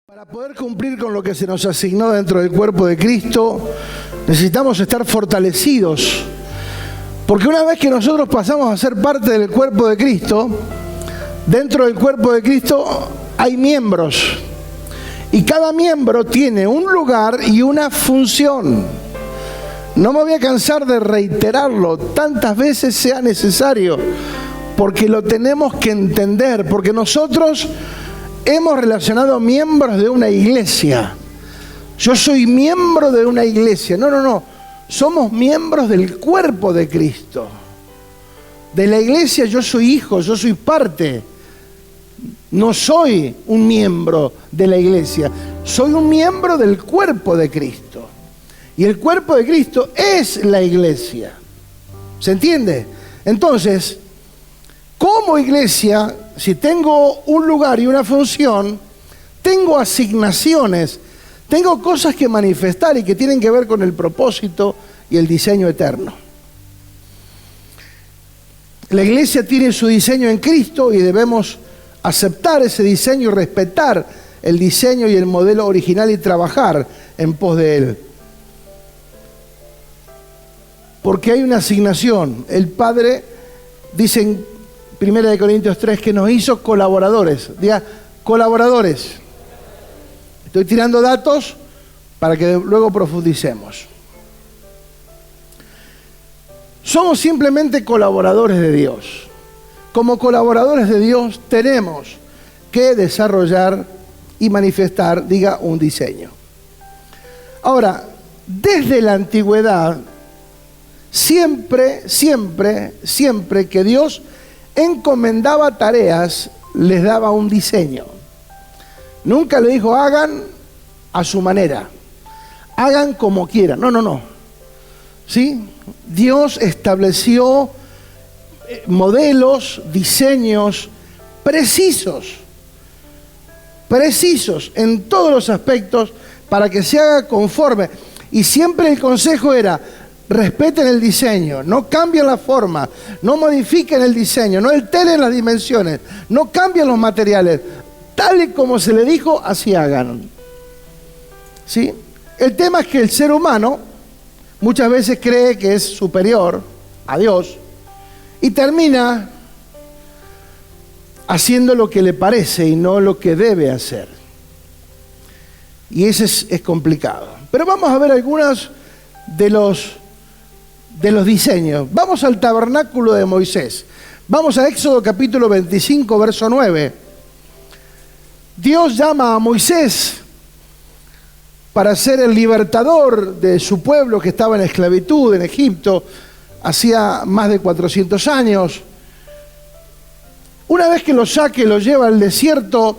Para poder cumplir con lo que se nos asignó dentro del cuerpo de Cristo, necesitamos estar fortalecidos. Porque una vez que nosotros pasamos a ser parte del cuerpo de Cristo, dentro del cuerpo de Cristo hay miembros. Y cada miembro tiene un lugar y una función. No me voy a cansar de reiterarlo tantas veces sea necesario, porque lo tenemos que entender, porque nosotros hemos relacionado miembros de una iglesia. Yo soy miembro de una iglesia. No. Somos miembros del cuerpo de Cristo. De la iglesia yo soy hijo, yo soy parte. No soy un miembro de la iglesia. Soy un miembro del cuerpo de Cristo. Y el cuerpo de Cristo es la iglesia. ¿Se entiende? Entonces, como iglesia, si tengo un lugar y una función, tengo asignaciones, tengo cosas que manifestar y que tienen que ver con el propósito y el diseño eterno. La iglesia tiene su diseño en Cristo y debemos aceptar ese diseño y respetar el diseño y el modelo original y trabajar en pos de él. Porque hay una asignación. El Padre dice en 1 Corintios 3 que nos hizo colaboradores. Diga, colaboradores. Estoy tirando datos para que luego profundicemos. Somos simplemente colaboradores de Dios. Como colaboradores de Dios tenemos que desarrollar y manifestar, diga, un diseño. Ahora, desde la antigüedad, siempre que Dios encomendaba tareas, les daba un diseño. Nunca le dijo, hagan a su manera, hagan como quieran. No. ¿Sí? Dios estableció modelos, diseños precisos en todos los aspectos para que se haga conforme. Y siempre el consejo era, respeten el diseño, no cambien la forma, no modifiquen el diseño, no alteren las dimensiones, no cambien los materiales. Tal y como se le dijo, así hagan. ¿Sí? El tema es que el ser humano muchas veces cree que es superior a Dios y termina haciendo lo que le parece y no lo que debe hacer. Y ese es complicado. Pero vamos a ver algunos de los diseños. Vamos al tabernáculo de Moisés. Vamos a Éxodo capítulo 25, verso 9. Dios llama a Moisés para ser el libertador de su pueblo que estaba en esclavitud en Egipto hacía más de 400 años. Una vez que lo saque, lo lleva al desierto,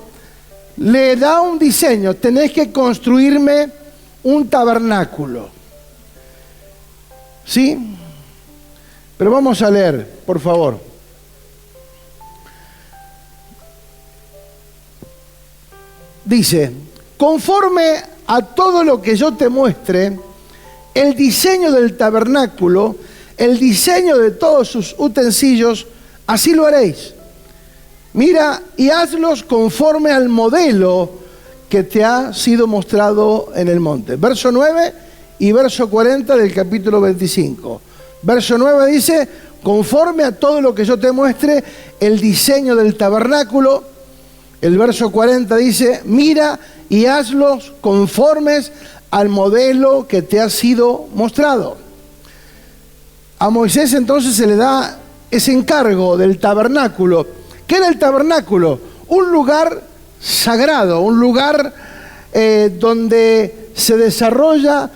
le da un diseño. Tenés que construirme un tabernáculo. ¿Sí? Pero vamos a leer, por favor. Dice, conforme a todo lo que yo te muestre, el diseño del tabernáculo, el diseño de todos sus utensilios, así lo haréis. Mira y hazlos conforme al modelo que te ha sido mostrado en el monte. Verso 9 y verso 40 del capítulo 25. Verso 9 dice, conforme a todo lo que yo te muestre, el diseño del tabernáculo. El verso 40 dice, mira y hazlos conformes al modelo que te ha sido mostrado. A Moisés entonces se le da ese encargo del tabernáculo. ¿Qué era el tabernáculo? Un lugar sagrado, un lugar donde se desarrolla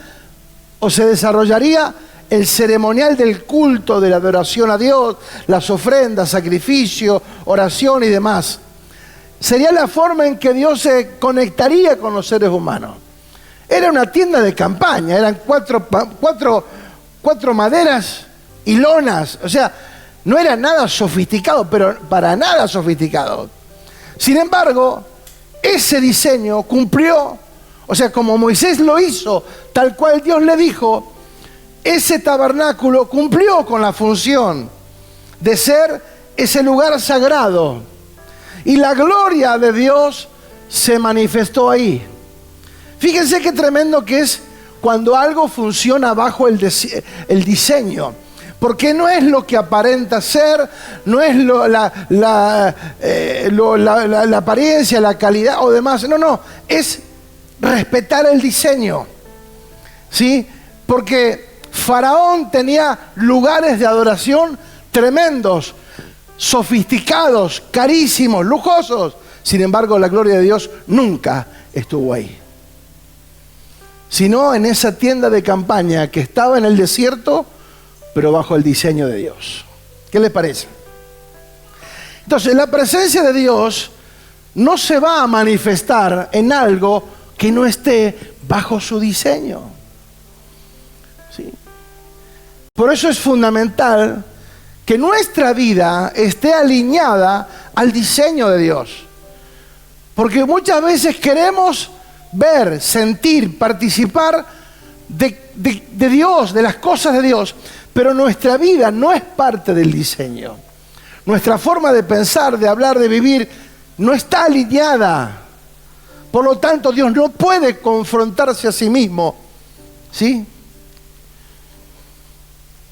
o se desarrollaría el ceremonial del culto, de la adoración a Dios, las ofrendas, sacrificio, oración y demás. Sería la forma en que Dios se conectaría con los seres humanos. Era una tienda de campaña, eran cuatro maderas y lonas. O sea, no era nada sofisticado, pero para nada sofisticado. Sin embargo, ese diseño cumplió, o sea, como Moisés lo hizo, tal cual Dios le dijo, ese tabernáculo cumplió con la función de ser ese lugar sagrado. Y la gloria de Dios se manifestó ahí. Fíjense qué tremendo que es cuando algo funciona bajo el diseño. Porque no es lo que aparenta ser, no es la apariencia, la calidad o demás. No, es respetar el diseño. ¿Sí? Porque Faraón tenía lugares de adoración tremendos, sofisticados, carísimos, lujosos. Sin embargo, la gloria de Dios nunca estuvo ahí. Sino en esa tienda de campaña que estaba en el desierto, pero bajo el diseño de Dios. ¿Qué les parece? Entonces, la presencia de Dios no se va a manifestar en algo que no esté bajo su diseño. ¿Sí? Por eso es fundamental que nuestra vida esté alineada al diseño de Dios. Porque muchas veces queremos ver, sentir, participar de Dios, de las cosas de Dios, pero nuestra vida no es parte del diseño. Nuestra forma de pensar, de hablar, de vivir, no está alineada. Por lo tanto, Dios no puede confrontarse a sí mismo. ¿Sí?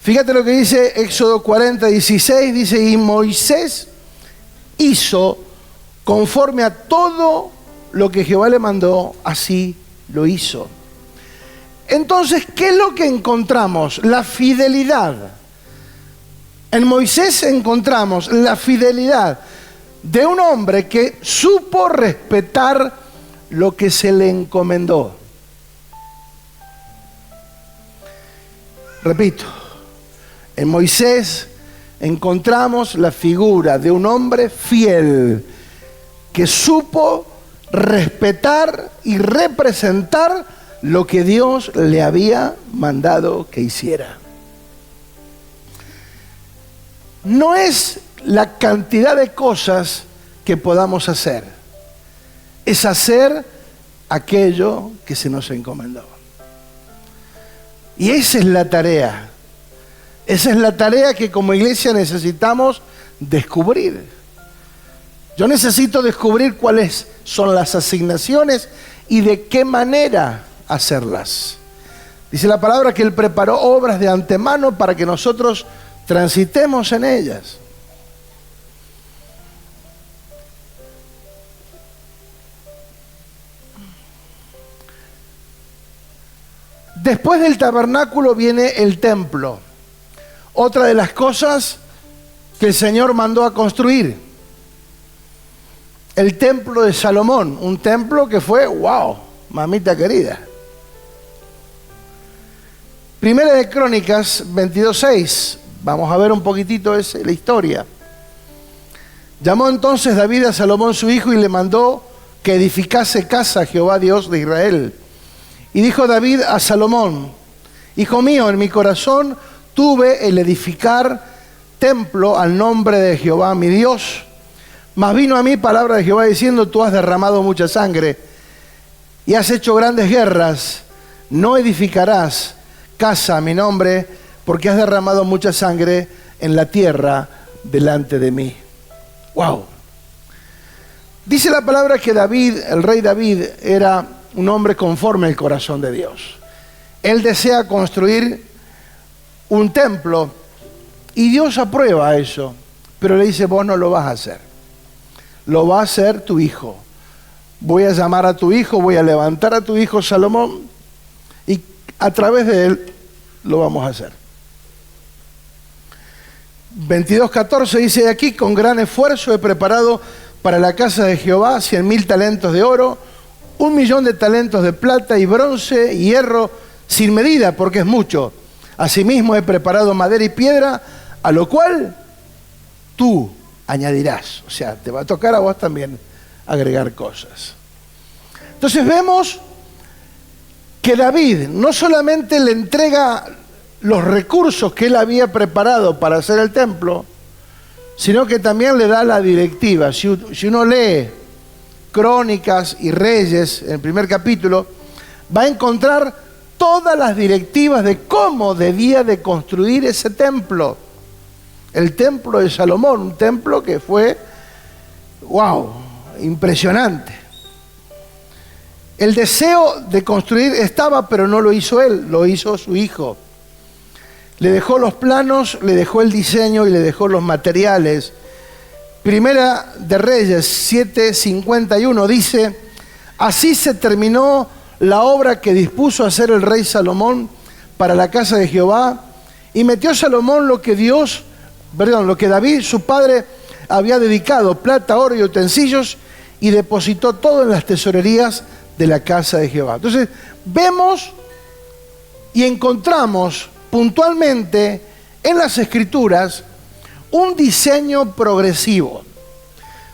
Fíjate lo que dice Éxodo 40:16, dice, y Moisés hizo conforme a todo lo que Jehová le mandó, así lo hizo. Entonces, ¿qué es lo que encontramos? La fidelidad. En Moisés encontramos la fidelidad de un hombre que supo respetar lo que se le encomendó. Repito, en Moisés encontramos la figura de un hombre fiel que supo respetar y representar lo que Dios le había mandado que hiciera. No es la cantidad de cosas que podamos hacer, es hacer aquello que se nos encomendó. Y esa es la tarea. Esa es la tarea que como iglesia necesitamos descubrir. Yo necesito descubrir cuáles son las asignaciones y de qué manera hacerlas. Dice la palabra que Él preparó obras de antemano para que nosotros transitemos en ellas. Después del tabernáculo viene el templo. Otra de las cosas que el Señor mandó a construir. El templo de Salomón. Un templo que fue, wow, mamita querida. Primera de Crónicas 22:6. Vamos a ver un poquitito la historia. Llamó entonces David a Salomón su hijo y le mandó que edificase casa a Jehová Dios de Israel. Y dijo David a Salomón, hijo mío, en mi corazón tuve el edificar templo al nombre de Jehová mi Dios. Mas vino a mí palabra de Jehová diciendo, tú has derramado mucha sangre y has hecho grandes guerras. No edificarás casa a mi nombre, porque has derramado mucha sangre en la tierra delante de mí. ¡Wow! Dice la palabra que David, el rey David, era un hombre conforme al corazón de Dios. Él desea construir un templo y Dios aprueba eso, pero le dice, vos no lo vas a hacer. Lo va a hacer tu hijo. Voy a llamar a tu hijo, voy a levantar a tu hijo Salomón y a través de él lo vamos a hacer. 22:14 dice aquí, con gran esfuerzo he preparado para la casa de Jehová 100.000 talentos de oro, 1.000.000 de talentos de plata y bronce y hierro sin medida, porque es mucho. Asimismo he preparado madera y piedra, a lo cual tú añadirás. O sea, te va a tocar a vos también agregar cosas. Entonces vemos que David no solamente le entrega los recursos que él había preparado para hacer el templo, sino que también le da la directiva. Si uno lee Crónicas y Reyes, en el primer capítulo, va a encontrar todas las directivas de cómo debía de construir ese templo. El templo de Salomón, un templo que fue, wow, impresionante. El deseo de construir estaba, pero no lo hizo él, lo hizo su hijo. Le dejó los planos, le dejó el diseño y le dejó los materiales. Primera de Reyes 7:51 dice: así se terminó la obra que dispuso hacer el rey Salomón para la casa de Jehová, y metió Salomón lo que David, su padre, había dedicado, plata, oro y utensilios, y depositó todo en las tesorerías de la casa de Jehová. Entonces, vemos y encontramos puntualmente en las Escrituras un diseño progresivo.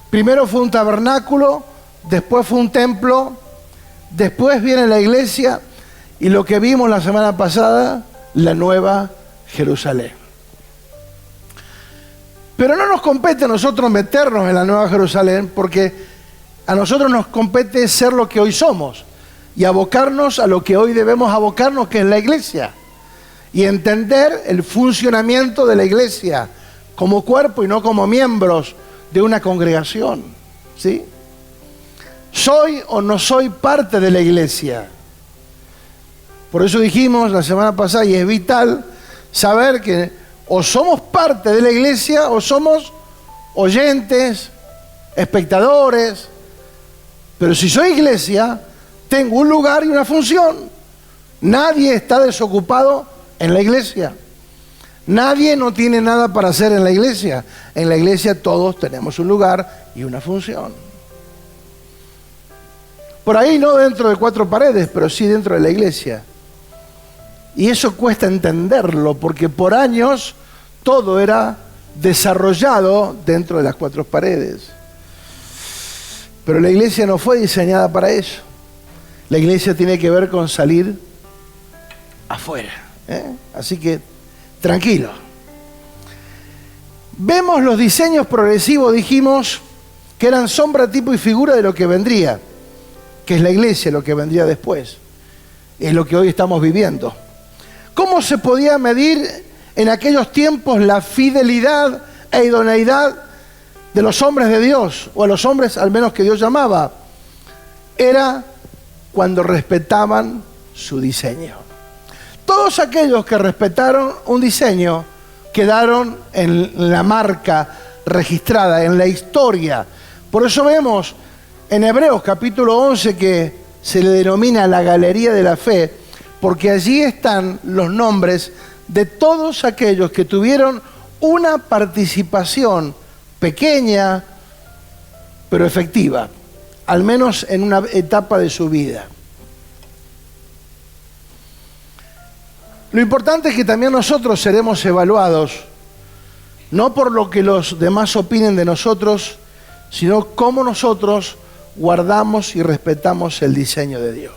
Primero fue un tabernáculo, después fue un templo, después viene la iglesia y lo que vimos la semana pasada, la Nueva Jerusalén. Pero no nos compete a nosotros meternos en la Nueva Jerusalén, porque a nosotros nos compete ser lo que hoy somos y abocarnos a lo que hoy debemos abocarnos, que es la iglesia, y entender el funcionamiento de la iglesia como cuerpo y no como miembros de una congregación, ¿sí? ¿Soy o no soy parte de la iglesia? Por eso dijimos la semana pasada, y es vital saber que o somos parte de la iglesia o somos oyentes, espectadores. Pero si soy iglesia, tengo un lugar y una función. Nadie está desocupado en la iglesia. Nadie no tiene nada para hacer en la iglesia. En la iglesia todos tenemos un lugar y una función. Por ahí no dentro de 4 paredes, pero sí dentro de la iglesia. Y eso cuesta entenderlo, porque por años todo era desarrollado dentro de las 4 paredes. Pero la iglesia no fue diseñada para eso. La iglesia tiene que ver con salir afuera, Así que tranquilo. Vemos los diseños progresivos, dijimos, que eran sombra, tipo y figura de lo que vendría, que es la iglesia, lo que vendría después. Es lo que hoy estamos viviendo. ¿Cómo se podía medir en aquellos tiempos la fidelidad e idoneidad de los hombres de Dios, o a los hombres al menos que Dios llamaba? Era cuando respetaban su diseño. Todos aquellos que respetaron un diseño quedaron en la marca registrada, en la historia. Por eso vemos en Hebreos capítulo 11 que se le denomina la galería de la fe, porque allí están los nombres de todos aquellos que tuvieron una participación pequeña, pero efectiva, al menos en una etapa de su vida. Lo importante es que también nosotros seremos evaluados, no por lo que los demás opinen de nosotros, sino cómo nosotros guardamos y respetamos el diseño de Dios.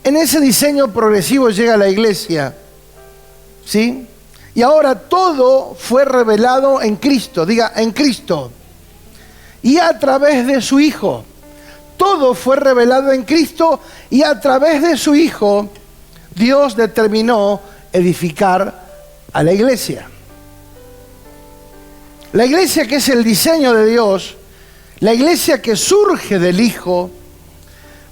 En ese diseño progresivo llega la iglesia, ¿sí? Y ahora todo fue revelado en Cristo, diga, en Cristo, y a través de su Hijo. Todo fue revelado en Cristo y a través de su Hijo Dios determinó edificar a la iglesia. La iglesia, que es el diseño de Dios, la iglesia que surge del Hijo,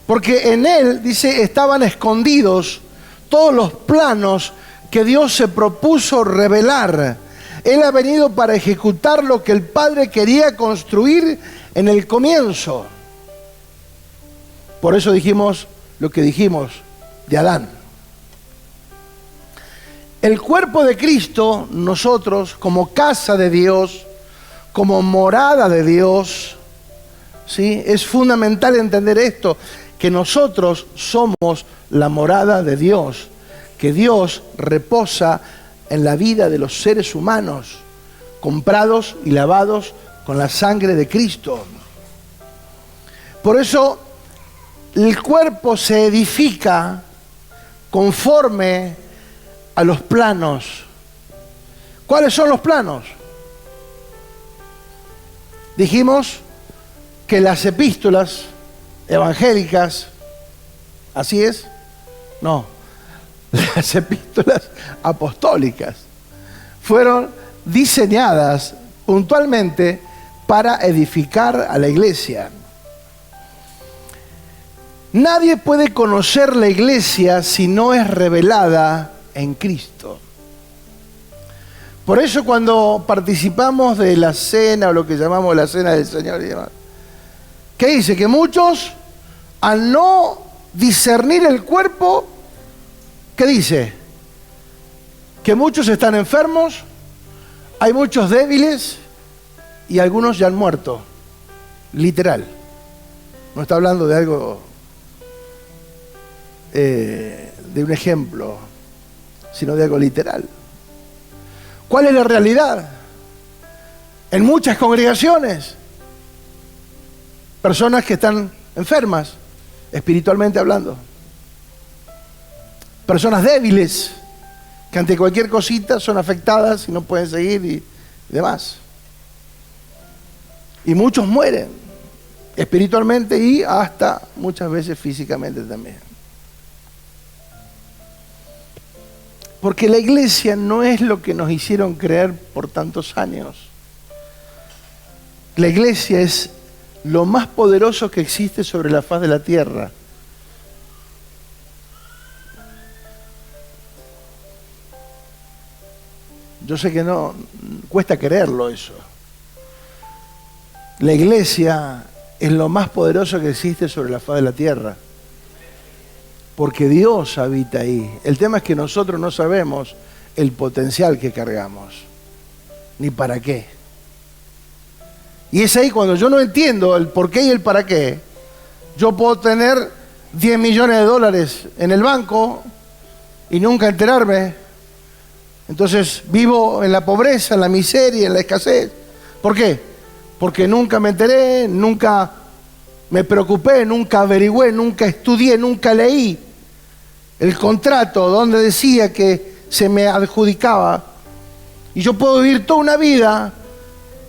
porque en Él, dice, estaban escondidos todos los planos que Dios se propuso revelar. Él ha venido para ejecutar lo que el Padre quería construir en el comienzo. Por eso dijimos lo que dijimos de Adán. El cuerpo de Cristo, nosotros, como casa de Dios, como morada de Dios, ¿sí? Es fundamental entender esto, que nosotros somos la morada de Dios, que Dios reposa en la vida de los seres humanos, comprados y lavados con la sangre de Cristo. Por eso el cuerpo se edifica conforme a los planos. ¿Cuáles son los planos? Dijimos que las epístolas evangélicas, ¿así es? No, las epístolas apostólicas fueron diseñadas puntualmente para edificar a la iglesia. Nadie puede conocer la iglesia si no es revelada en Cristo. Por eso cuando participamos de la cena o lo que llamamos la cena del Señor y demás, ¿qué dice? Que muchos, al no discernir el cuerpo, ¿qué dice? Que muchos están enfermos, hay muchos débiles y algunos ya han muerto. Literal. No está hablando de algo, de un ejemplo, sino de algo literal. ¿Cuál es la realidad? En muchas congregaciones, personas que están enfermas, espiritualmente hablando. Personas débiles, que ante cualquier cosita son afectadas y no pueden seguir y demás. Y muchos mueren, espiritualmente y hasta muchas veces físicamente también. Porque la iglesia no es lo que nos hicieron creer por tantos años. La iglesia es lo más poderoso que existe sobre la faz de la tierra. Yo sé que no, cuesta creerlo eso. La iglesia es lo más poderoso que existe sobre la faz de la tierra. Porque Dios habita ahí. El tema es que nosotros no sabemos el potencial que cargamos, ni para qué. Y es ahí cuando yo no entiendo el por qué y el para qué. Yo puedo tener 10 millones de dólares en el banco y nunca enterarme. Entonces vivo en la pobreza, en la miseria, en la escasez. ¿Por qué? Porque nunca me enteré, nunca me preocupé, nunca averigüé, nunca estudié, nunca leí el contrato donde decía que se me adjudicaba. Y yo puedo vivir toda una vida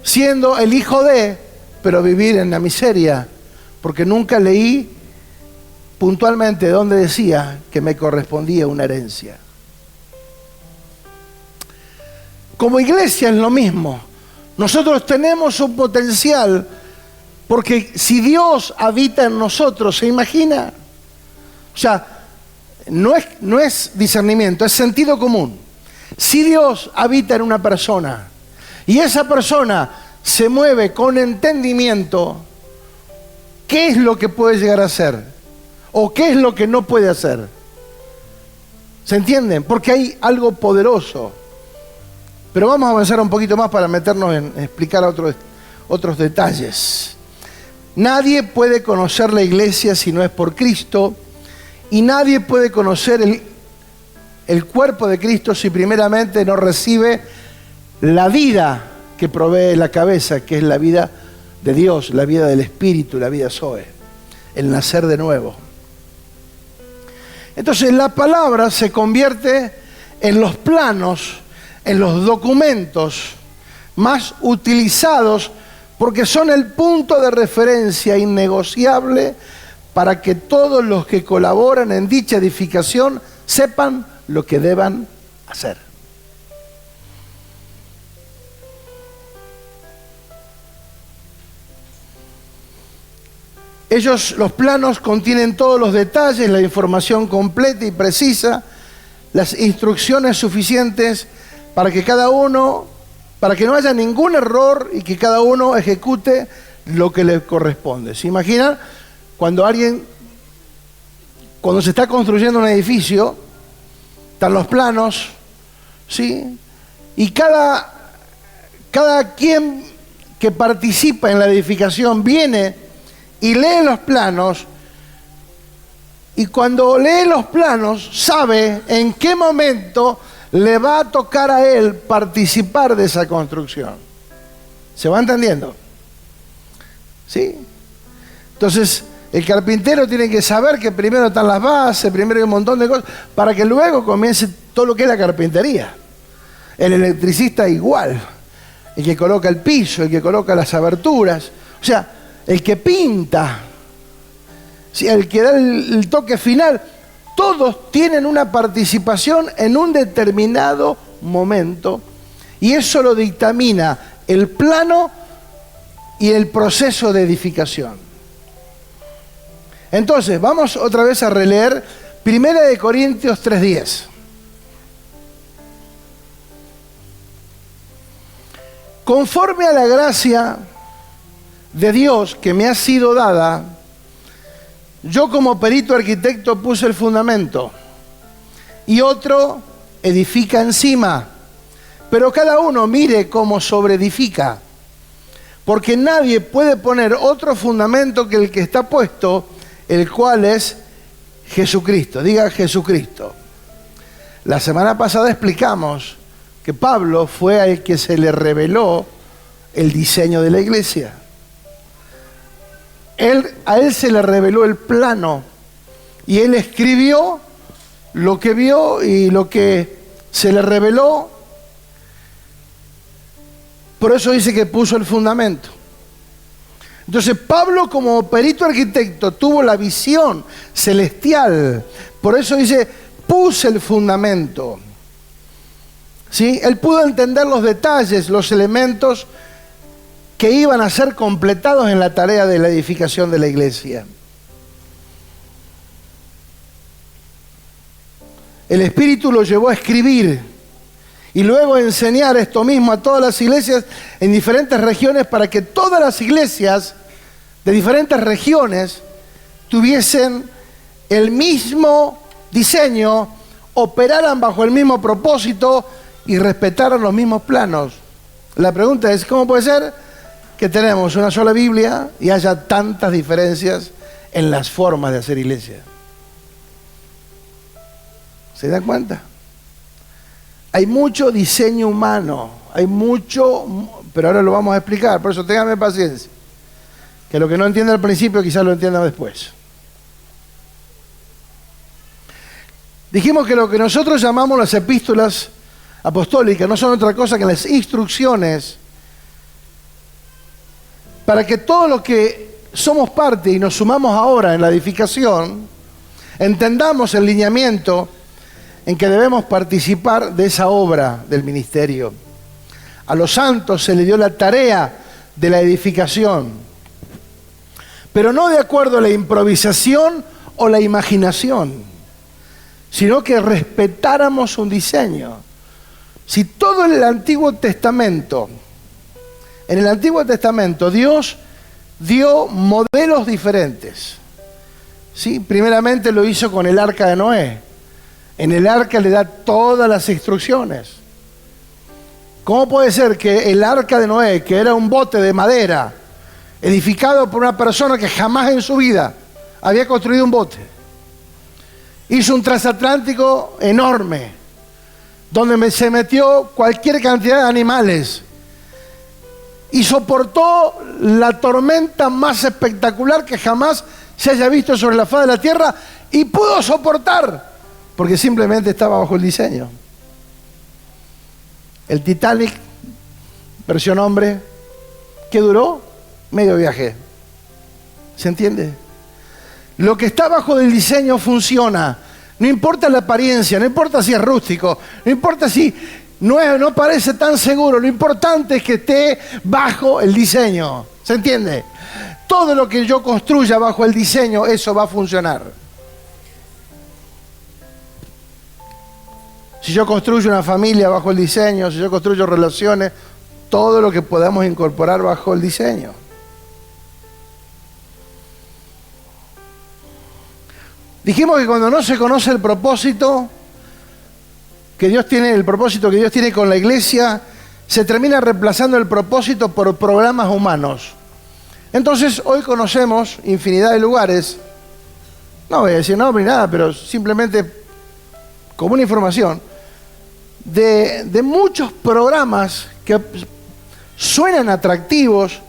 siendo el hijo de, pero vivir en la miseria, porque nunca leí puntualmente donde decía que me correspondía una herencia. Como iglesia es lo mismo. Nosotros tenemos un potencial, porque si Dios habita en nosotros, ¿se imagina? O sea, no es discernimiento, es sentido común. Si Dios habita en una persona y esa persona se mueve con entendimiento, ¿qué es lo que puede llegar a hacer? ¿O qué es lo que no puede hacer? ¿Se entienden? Porque hay algo poderoso. Pero vamos a avanzar un poquito más para meternos en explicar otros detalles. Nadie puede conocer la iglesia si no es por Cristo, y nadie puede conocer el cuerpo de Cristo si primeramente no recibe la vida que provee la cabeza, que es la vida de Dios, la vida del Espíritu, la vida Zoe, el nacer de nuevo. Entonces la palabra se convierte en los planos, en los documentos más utilizados, porque son el punto de referencia innegociable para que todos los que colaboran en dicha edificación sepan lo que deban hacer. Los planos contienen todos los detalles, la información completa y precisa, las instrucciones suficientes para que no haya ningún error y que cada uno ejecute lo que le corresponde. ¿Se imaginan? Cuando se está construyendo un edificio, están los planos, ¿sí? Y cada quien que participa en la edificación viene y lee los planos, y cuando lee los planos sabe en qué momento le va a tocar a él participar de esa construcción. ¿Se va entendiendo? ¿Sí? Entonces, el carpintero tiene que saber que primero están las bases, primero hay un montón de cosas, para que luego comience todo lo que es la carpintería. El electricista igual, el que coloca el piso, el que coloca las aberturas, o sea, el que pinta, el que da el toque final, todos tienen una participación en un determinado momento, y eso lo dictamina el plano y el proceso de edificación. Entonces, vamos otra vez a releer 1 Corintios 3:10. Conforme a la gracia de Dios que me ha sido dada, yo como perito arquitecto puse el fundamento y otro edifica encima, pero cada uno mire cómo sobreedifica, porque nadie puede poner otro fundamento que el que está puesto, el cual es Jesucristo. Diga Jesucristo. La semana pasada explicamos que Pablo fue al que se le reveló el diseño de la iglesia. A él se le reveló el plano y él escribió lo que vio y lo que se le reveló. Por eso dice que puso el fundamento. Entonces Pablo, como perito arquitecto, tuvo la visión celestial. Por eso dice, puse el fundamento. ¿Sí? Él pudo entender los detalles, los elementos que iban a ser completados en la tarea de la edificación de la iglesia. El Espíritu lo llevó a escribir y luego a enseñar esto mismo a todas las iglesias en diferentes regiones para que todas las iglesias de diferentes regiones tuviesen el mismo diseño, operaran bajo el mismo propósito y respetaran los mismos planos. La pregunta es, ¿cómo puede ser que tenemos una sola Biblia y haya tantas diferencias en las formas de hacer iglesia? ¿Se dan cuenta? Hay mucho diseño humano, hay mucho, pero ahora lo vamos a explicar, por eso ténganme paciencia, que lo que no entienda al principio quizás lo entienda después. Dijimos que lo que nosotros llamamos las epístolas apostólicas no son otra cosa que las instrucciones para que todos los que somos parte y nos sumamos ahora en la edificación, entendamos el lineamiento en que debemos participar de esa obra del ministerio. A los santos se les dio la tarea de la edificación, pero no de acuerdo a la improvisación o la imaginación, sino que respetáramos un diseño. Si todo en el Antiguo Testamento, Dios dio modelos diferentes. ¿Sí? Primeramente lo hizo con el arca de Noé. En el arca le da todas las instrucciones. ¿Cómo puede ser que el arca de Noé, que era un bote de madera, edificado por una persona que jamás en su vida había construido un bote, hizo un transatlántico enorme, donde se metió cualquier cantidad de animales, y soportó la tormenta más espectacular que jamás se haya visto sobre la faz de la tierra, y pudo soportar, porque simplemente estaba bajo el diseño? El Titanic, versión hombre, ¿qué duró? Medio viaje. ¿Se entiende? Lo que está bajo el diseño funciona. No importa la apariencia, no importa si es rústico, no importa si no parece tan seguro. Lo importante es que esté bajo el diseño. ¿Se entiende? Todo lo que yo construya bajo el diseño, eso va a funcionar. Si yo construyo una familia bajo el diseño, si yo construyo relaciones, todo lo que podamos incorporar bajo el diseño. Dijimos que cuando no se conoce el propósito que Dios tiene con la iglesia, se termina reemplazando el propósito por programas humanos. Entonces, hoy conocemos infinidad de lugares, no voy a decir nombre ni nada, pero simplemente como una información, de muchos programas que suenan atractivos,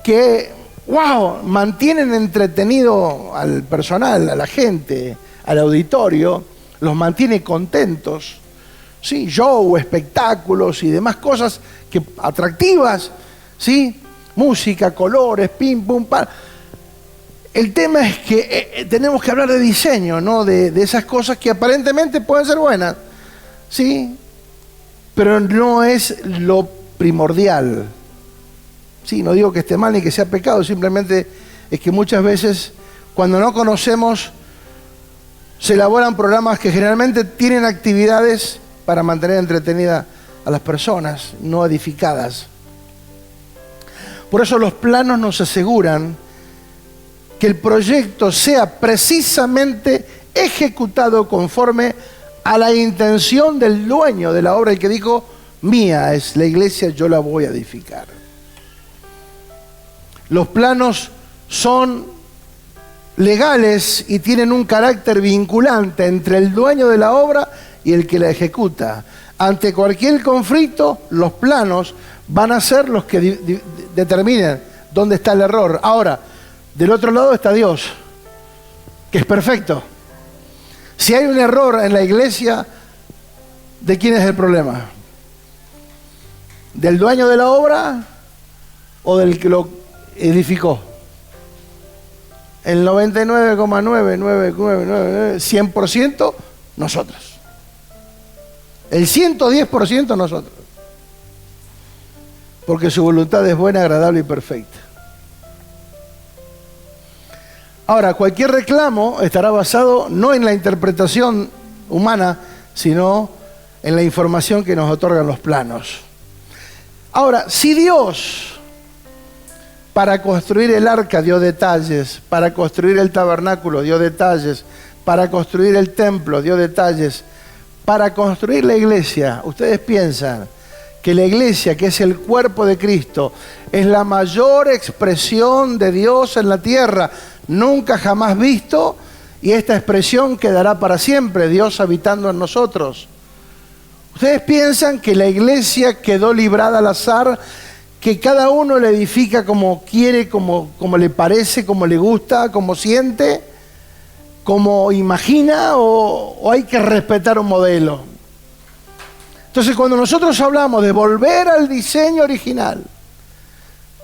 que, wow, mantienen entretenido al personal, a la gente, al auditorio, los mantiene contentos. Sí, show, espectáculos y demás cosas que atractivas, ¿sí? Música, colores, pim, pum, pam. El tema es que tenemos que hablar de diseño, ¿no? De esas cosas que aparentemente pueden ser buenas, ¿sí? Pero no es lo primordial. Sí, no digo que esté mal ni que sea pecado, simplemente es que muchas veces cuando no conocemos, se elaboran programas que generalmente tienen actividades para mantener entretenida a las personas, no edificadas. Por eso los planos nos aseguran que el proyecto sea precisamente ejecutado conforme a la intención del dueño de la obra, el que dijo, mía es la iglesia, yo la voy a edificar. Los planos son legales y tienen un carácter vinculante entre el dueño de la obra y el que la ejecuta. Ante cualquier conflicto, los planos van a ser los que determinen dónde está el error. Ahora, del otro lado está Dios, que es perfecto. Si hay un error en la iglesia, ¿de quién es el problema? ¿Del dueño de la obra o del que lo edificó? El 99,9999, 100% nosotros. El 110% nosotros. Porque su voluntad es buena, agradable y perfecta. Ahora, cualquier reclamo estará basado no en la interpretación humana, sino en la información que nos otorgan los planos. Ahora, si Dios, para construir el arca, dio detalles, para construir el tabernáculo, dio detalles, para construir el templo, dio detalles, para construir la iglesia, ustedes piensan que la iglesia, que es el cuerpo de Cristo, es la mayor expresión de Dios en la tierra, nunca jamás visto, y esta expresión quedará para siempre, Dios habitando en nosotros. Ustedes piensan que la iglesia quedó librada al azar, que cada uno la edifica como quiere, como le parece, como le gusta, como siente, como imagina, o hay que respetar un modelo. Entonces, cuando nosotros hablamos de volver al diseño original,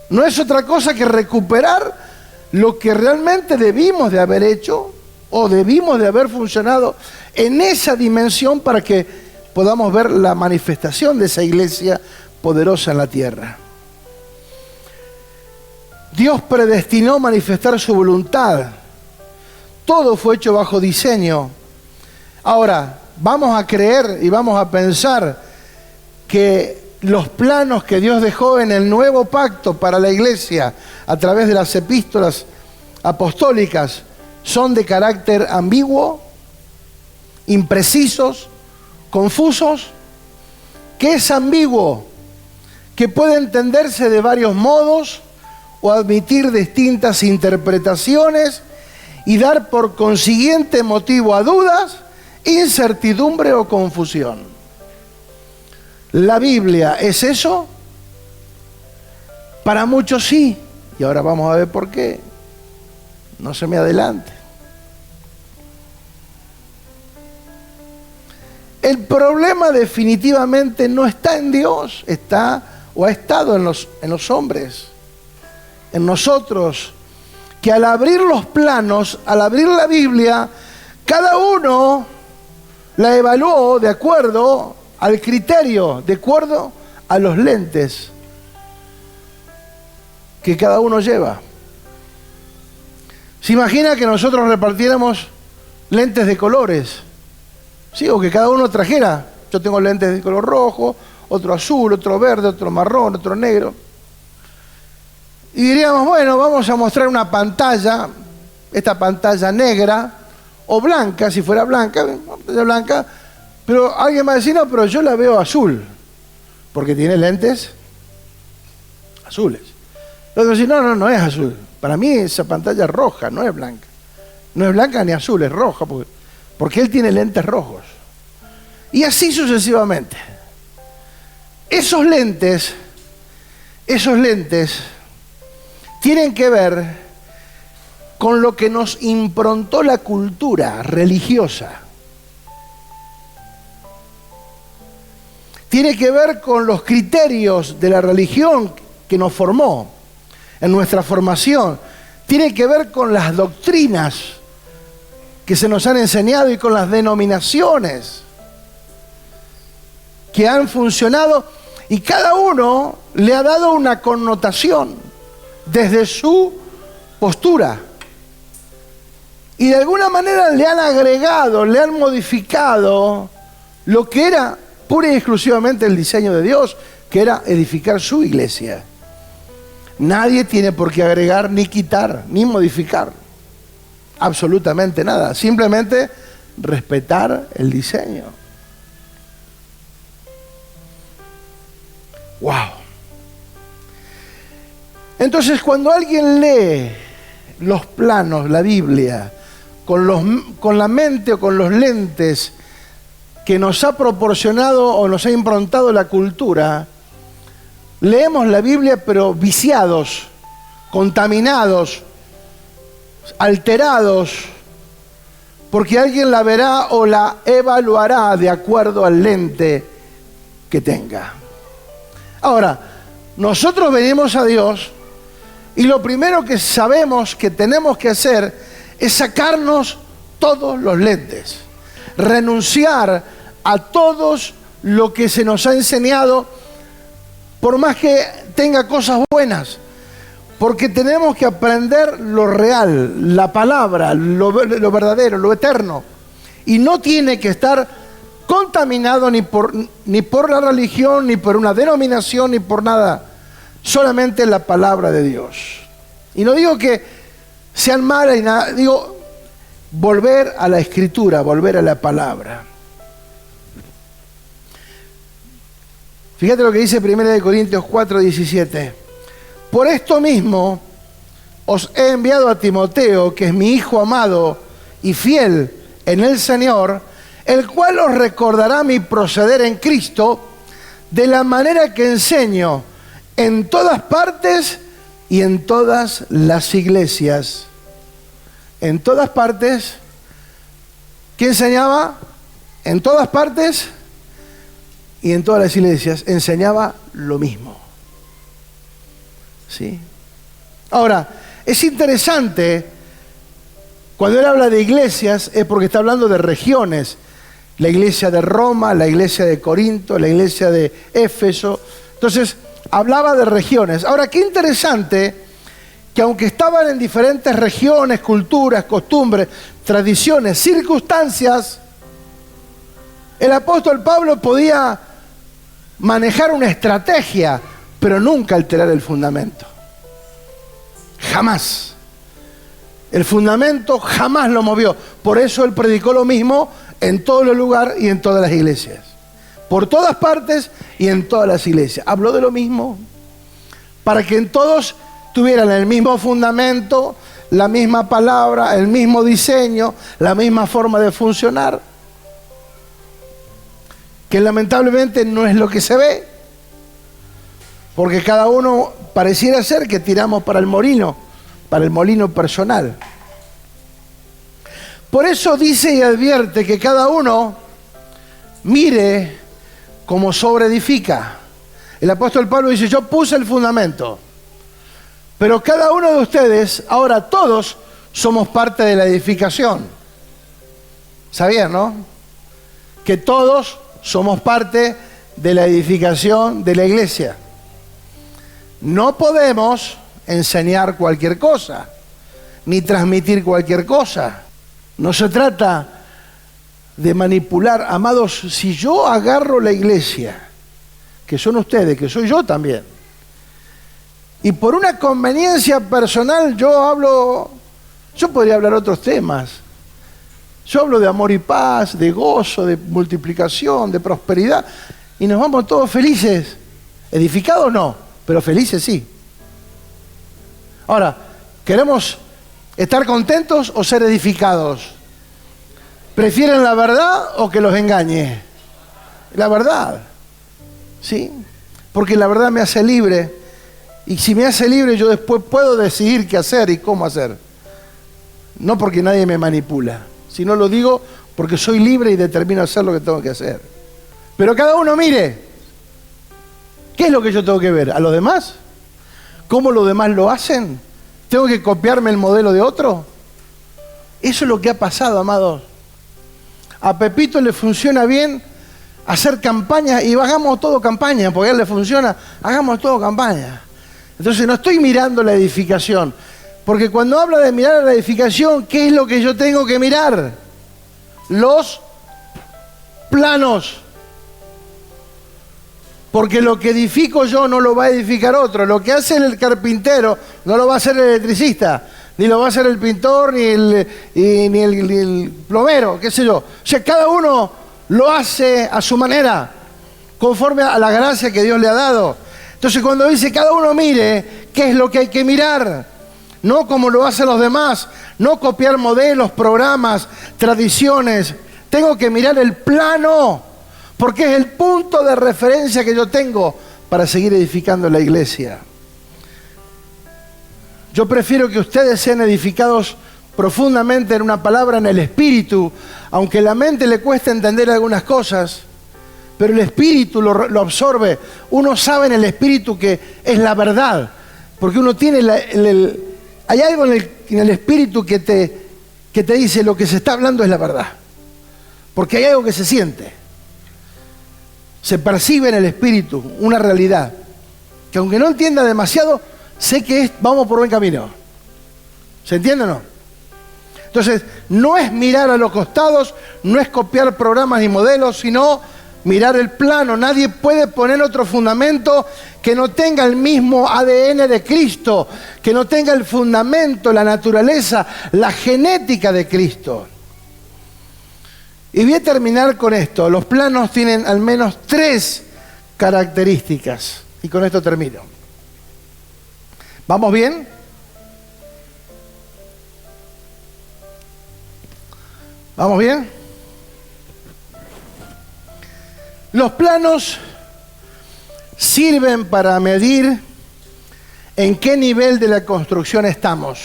no es otra cosa que recuperar lo que realmente debimos de haber hecho o debimos de haber funcionado en esa dimensión para que podamos ver la manifestación de esa iglesia poderosa en la tierra. Dios predestinó manifestar su voluntad. Todo fue hecho bajo diseño. Ahora, vamos a creer y vamos a pensar que los planos que Dios dejó en el nuevo pacto para la iglesia a través de las epístolas apostólicas son de carácter ambiguo, imprecisos, confusos. ¿Qué es ambiguo? Que puede entenderse de varios modos o admitir distintas interpretaciones y dar por consiguiente motivo a dudas, incertidumbre o confusión. ¿La Biblia es eso? Para muchos sí, y ahora vamos a ver por qué. No se me adelante. El problema definitivamente no está en Dios, está o ha estado en los hombres, en nosotros, que al abrir los planos, al abrir la Biblia, cada uno la evaluó de acuerdo al criterio, de acuerdo a los lentes que cada uno lleva. ¿Se imagina que nosotros repartiéramos lentes de colores? ¿Sí? O que cada uno trajera. Yo tengo lentes de color rojo, otro azul, otro verde, otro marrón, otro negro. Y diríamos, bueno, vamos a mostrar una pantalla, esta pantalla negra o blanca, si fuera blanca, pantalla blanca, pero alguien va a decir, no, pero yo la veo azul, porque tiene lentes azules. Otro va a decir, no es azul. Para mí esa pantalla es roja, no es blanca. No es blanca ni azul, es roja, porque él tiene lentes rojos. Y así sucesivamente. Esos lentes tienen que ver con lo que nos improntó la cultura religiosa. Tiene que ver con los criterios de la religión que nos formó en nuestra formación. Tiene que ver con las doctrinas que se nos han enseñado y con las denominaciones que han funcionado, y cada uno le ha dado una connotación desde su postura. y de alguna manera le han agregado, le han modificado lo que era pura y exclusivamente el diseño de Dios, que era edificar su iglesia. Nadie tiene por qué agregar, ni quitar, ni modificar. Absolutamente nada. Simplemente respetar el diseño. ¡Wow! Entonces, cuando alguien lee los planos, la Biblia, con la mente o con los lentes que nos ha proporcionado o nos ha improntado la cultura, leemos la Biblia pero viciados, contaminados, alterados, porque alguien la verá o la evaluará de acuerdo al lente que tenga. Ahora, nosotros venimos a Dios y lo primero que sabemos que tenemos que hacer es sacarnos todos los lentes, renunciar a todos lo que se nos ha enseñado, por más que tenga cosas buenas, porque tenemos que aprender lo real, la palabra, lo verdadero, lo eterno, y no tiene que estar contaminado ni por la religión, ni por una denominación, ni por nada, solamente la palabra de Dios. Y no digo que sean malas y nada, digo volver a la Escritura, volver a la palabra. Fíjate lo que dice 1 Corintios 4:17. Por esto mismo os he enviado a Timoteo, que es mi hijo amado y fiel en el Señor, el cual os recordará mi proceder en Cristo, de la manera que enseño en todas partes y en todas las iglesias. En todas partes. ¿Qué enseñaba? En todas partes y en todas las iglesias enseñaba lo mismo. ¿Sí? Ahora, es interesante, cuando él habla de iglesias, es porque está hablando de regiones. La iglesia de Roma, la iglesia de Corinto, la iglesia de Éfeso. Entonces, hablaba de regiones. Ahora, qué interesante que aunque estaban en diferentes regiones, culturas, costumbres, tradiciones, circunstancias, el apóstol Pablo podía manejar una estrategia, pero nunca alterar el fundamento. Jamás. El fundamento jamás lo movió. Por eso él predicó lo mismo en todos los lugares y en todas las iglesias. Por todas partes y en todas las iglesias. Habló de lo mismo para que en todos tuvieran el mismo fundamento, la misma palabra, el mismo diseño, la misma forma de funcionar. Que lamentablemente no es lo que se ve. Porque cada uno pareciera ser que tiramos para el molino personal. Por eso dice y advierte que cada uno mire como sobreedifica. El apóstol Pablo dice, yo puse el fundamento, pero cada uno de ustedes, ahora todos, somos parte de la edificación. ¿Sabían, no? Que todos somos parte de la edificación de la iglesia. No podemos enseñar cualquier cosa, ni transmitir cualquier cosa. No se trata de manipular. Amados, si yo agarro la iglesia, que son ustedes, que soy yo también, y por una conveniencia personal yo podría hablar otros temas. Yo hablo de amor y paz, de gozo, de multiplicación, de prosperidad, y nos vamos todos felices. ¿Edificados no? Pero felices sí. Ahora, ¿queremos estar contentos o ser edificados? ¿Prefieren la verdad o que los engañe? La verdad, ¿sí? Porque la verdad me hace libre. Y si me hace libre, yo después puedo decidir qué hacer y cómo hacer. No porque nadie me manipula, sino lo digo porque soy libre y determino hacer lo que tengo que hacer. Pero cada uno mire, ¿qué es lo que yo tengo que ver? ¿A los demás? ¿Cómo los demás lo hacen? ¿Tengo que copiarme el modelo de otro? Eso es lo que ha pasado, amados. A Pepito le funciona bien hacer campaña y hagamos todo campaña, porque a él le funciona, hagamos todo campaña. Entonces no estoy mirando la edificación, Porque cuando habla de mirar a la edificación, ¿qué es lo que yo tengo que mirar? Los planos. Porque lo que edifico yo no lo va a edificar otro. Lo que hace el carpintero no lo va a hacer el electricista, ni lo va a hacer el pintor, ni el plomero, qué sé yo. O sea, cada uno lo hace a su manera, conforme a la gracia que Dios le ha dado. Entonces, cuando dice cada uno mire, ¿qué es lo que hay que mirar? No como lo hacen los demás, no copiar modelos, programas, tradiciones. Tengo que mirar el plano, porque es el punto de referencia que yo tengo para seguir edificando la iglesia. Yo prefiero que ustedes sean edificados profundamente en una palabra, en el espíritu, aunque la mente le cueste entender algunas cosas, pero el espíritu lo absorbe. Uno sabe en el espíritu que es la verdad, porque uno tiene hay algo en el espíritu que te dice lo que se está hablando es la verdad, porque hay algo que se siente, se percibe en el espíritu, una realidad, que aunque no entienda demasiado, sé que vamos por buen camino. ¿Se entiende o no? Entonces, no es mirar a los costados, no es copiar programas ni modelos, sino mirar el plano. Nadie puede poner otro fundamento que no tenga el mismo ADN de Cristo, que no tenga el fundamento, la naturaleza, la genética de Cristo. Y voy a terminar con esto. Los planos tienen al menos 3 características. Y con esto termino. ¿Vamos bien? ¿Vamos bien? Los planos sirven para medir en qué nivel de la construcción estamos,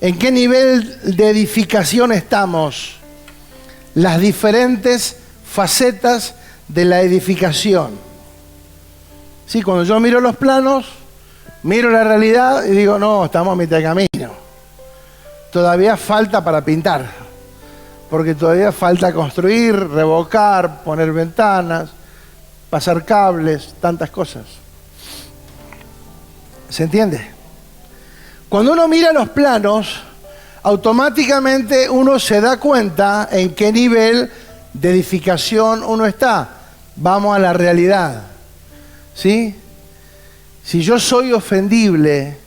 en qué nivel de edificación estamos, las diferentes facetas de la edificación. Sí, cuando yo miro los planos, miro la realidad y digo, no, estamos a mitad de camino. Todavía falta para pintar, porque todavía falta construir, revocar, poner ventanas, pasar cables, tantas cosas. ¿Se entiende? Cuando uno mira los planos, automáticamente uno se da cuenta en qué nivel de edificación uno está. Vamos a la realidad. ¿Sí? Si yo soy ofendible,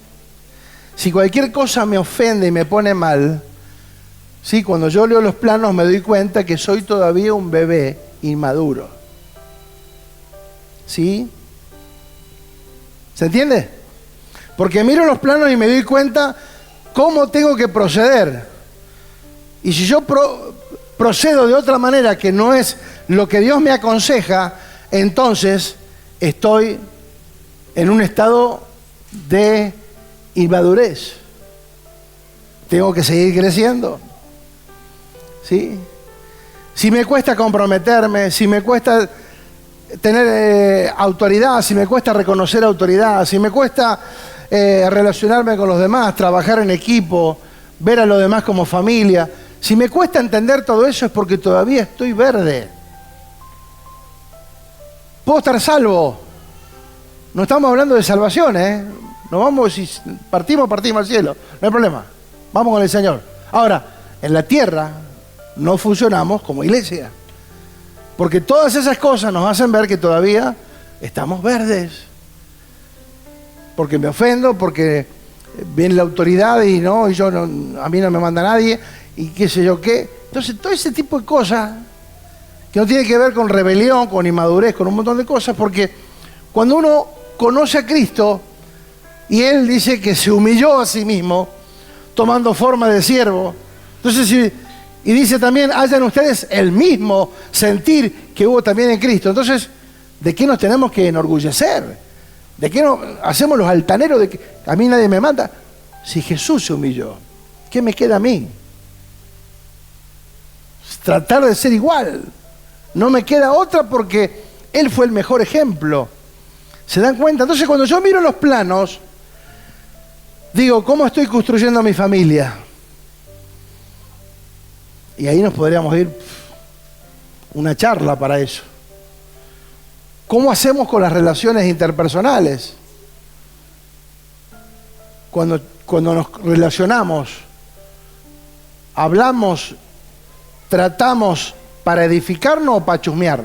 si cualquier cosa me ofende y me pone mal, ¿sí? Cuando yo leo los planos me doy cuenta que soy todavía un bebé inmaduro. ¿Sí? ¿Se entiende? Porque miro los planos y me doy cuenta cómo tengo que proceder. Y si yo procedo de otra manera que no es lo que Dios me aconseja, entonces estoy en un estado de inmadurez. Tengo que seguir creciendo. ¿Sí? Si me cuesta comprometerme, si me cuesta tener autoridad, si me cuesta reconocer autoridad, si me cuesta relacionarme con los demás, trabajar en equipo, ver a los demás como familia, si me cuesta entender todo eso es porque todavía estoy verde. Puedo estar salvo. No estamos hablando de salvación, ¿eh? No vamos, si partimos al cielo, no hay problema. Vamos con el Señor. Ahora, en la tierra no funcionamos como iglesia, porque todas esas cosas nos hacen ver que todavía estamos verdes. Porque me ofendo, porque viene la autoridad y no, y a mí no me manda nadie, y qué sé yo qué. Entonces, todo ese tipo de cosas que no tiene que ver con rebelión, con inmadurez, con un montón de cosas, porque cuando uno conoce a Cristo y Él dice que se humilló a sí mismo, tomando forma de siervo, entonces y dice también, hayan ustedes el mismo sentir que hubo también en Cristo. Entonces, ¿de qué nos tenemos que enorgullecer? ¿De qué no hacemos los altaneros de que a mí nadie me manda? Si Jesús se humilló, ¿qué me queda a mí? Tratar de ser igual. No me queda otra porque Él fue el mejor ejemplo. ¿Se dan cuenta? Entonces, cuando yo miro los planos, digo, ¿cómo estoy construyendo mi familia? Y ahí nos podríamos ir una charla para eso. ¿Cómo hacemos con las relaciones interpersonales? cuando nos relacionamos, hablamos, tratamos para edificarnos o para chusmear,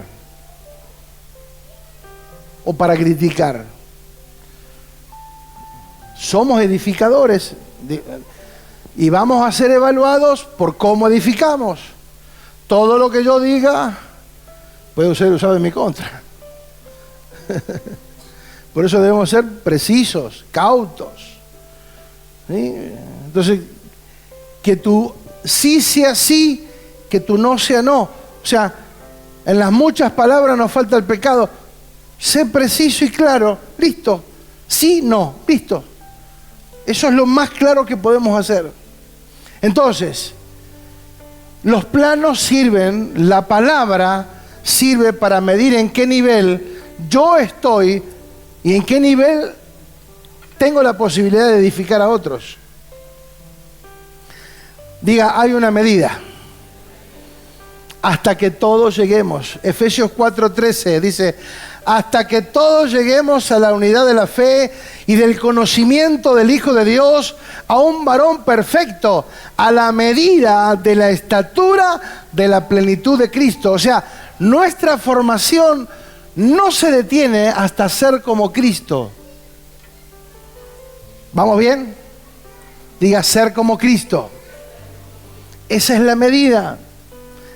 o para criticar. Somos edificadores y vamos a ser evaluados por cómo edificamos. Todo lo que yo diga puede ser usado en mi contra. Por eso debemos ser precisos, cautos, ¿sí? Entonces, que tu sí sea sí, que tu no sea no. O sea, en las muchas palabras nos falta el pecado. Sé preciso y claro, listo. Sí, no, listo. Eso es lo más claro que podemos hacer. Entonces, los planos sirven, la palabra sirve para medir en qué nivel yo estoy y en qué nivel tengo la posibilidad de edificar a otros. Diga, hay una medida. Hasta que todos lleguemos. Efesios 4:13 dice, hasta que todos lleguemos a la unidad de la fe y del conocimiento del Hijo de Dios, a un varón perfecto, a la medida de la estatura de la plenitud de Cristo. O sea, nuestra formación no se detiene hasta ser como Cristo. ¿Vamos bien? Diga, ser como Cristo. Esa es la medida.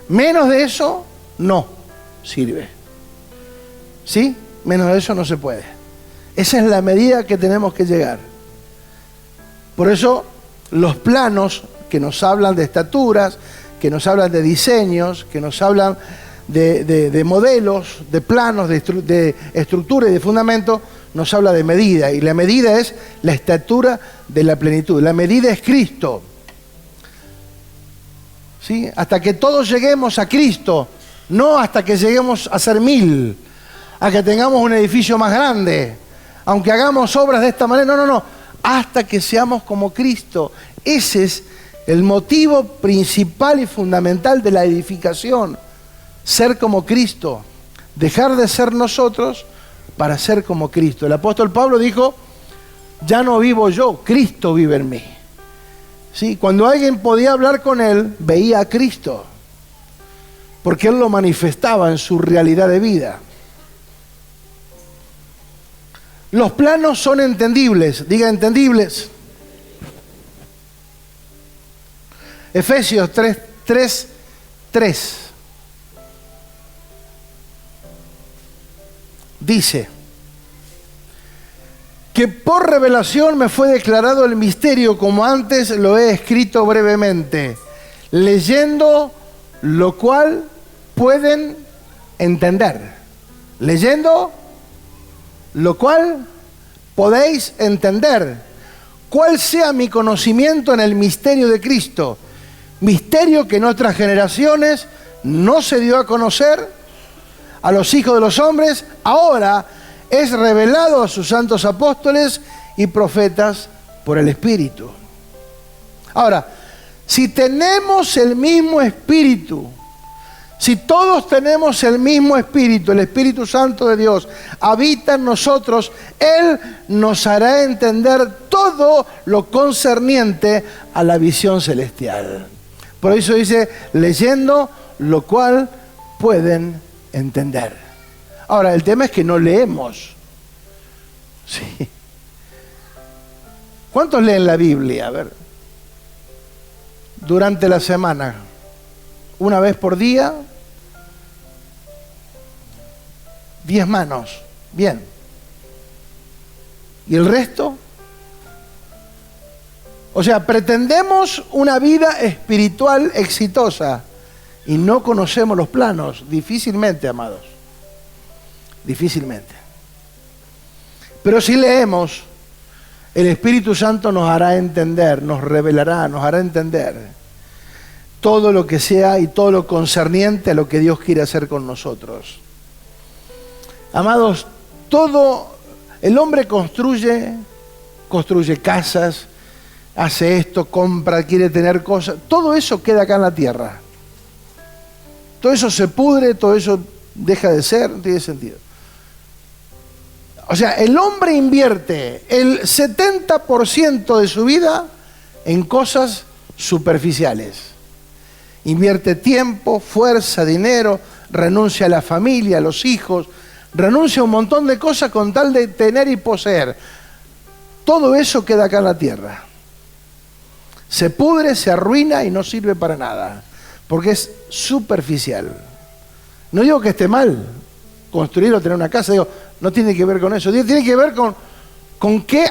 Menos de eso, no sirve. ¿Sí? Menos de eso no se puede. Esa es la medida que tenemos que llegar. Por eso, los planos que nos hablan de estaturas, que nos hablan de diseños, que nos hablan de modelos, de planos, de estructura y de fundamento, nos habla de medida. Y la medida es la estatura de la plenitud. La medida es Cristo. ¿Sí? Hasta que todos lleguemos a Cristo, no hasta que lleguemos a ser 1000, a que tengamos un edificio más grande, aunque hagamos obras de esta manera, no, hasta que seamos como Cristo. Ese es el motivo principal y fundamental de la edificación, ser como Cristo, dejar de ser nosotros para ser como Cristo. El apóstol Pablo dijo, ya no vivo yo, Cristo vive en mí. ¿Sí? Cuando alguien podía hablar con él, veía a Cristo, porque él lo manifestaba en su realidad de vida. Los planos son entendibles, diga entendibles. Efesios 3:3 dice que por revelación me fue declarado el misterio, como antes lo he escrito brevemente, leyendo lo cual pueden entender. Leyendo lo cual podéis entender cuál sea mi conocimiento en el misterio de Cristo, misterio que en otras generaciones no se dio a conocer a los hijos de los hombres, ahora es revelado a sus santos apóstoles y profetas por el Espíritu. Ahora, si tenemos el mismo Espíritu, si todos tenemos el mismo Espíritu, el Espíritu Santo de Dios habita en nosotros, Él nos hará entender todo lo concerniente a la visión celestial. Por eso dice, leyendo lo cual pueden entender. Ahora, el tema es que no leemos. Sí. ¿Cuántos leen la Biblia? A ver. Durante la semana. Una vez por día. 10 manos. Bien. ¿Y el resto? O sea, pretendemos una vida espiritual exitosa y no conocemos los planos. Difícilmente, amados. Difícilmente. Pero si leemos, el Espíritu Santo nos hará entender, nos revelará, nos hará entender todo lo que sea y todo lo concerniente a lo que Dios quiere hacer con nosotros. Amados, el hombre construye casas, hace esto, compra, quiere tener cosas, todo eso queda acá en la tierra. Todo eso se pudre, todo eso deja de ser, no tiene sentido. O sea, el hombre invierte el 70% de su vida en cosas superficiales. Invierte tiempo, fuerza, dinero, renuncia a la familia, a los hijos, renuncia a un montón de cosas con tal de tener y poseer. Todo eso queda acá en la tierra. Se pudre, se arruina y no sirve para nada, porque es superficial. No digo que esté mal construir o tener una casa, digo, no tiene que ver con eso. Tiene que ver con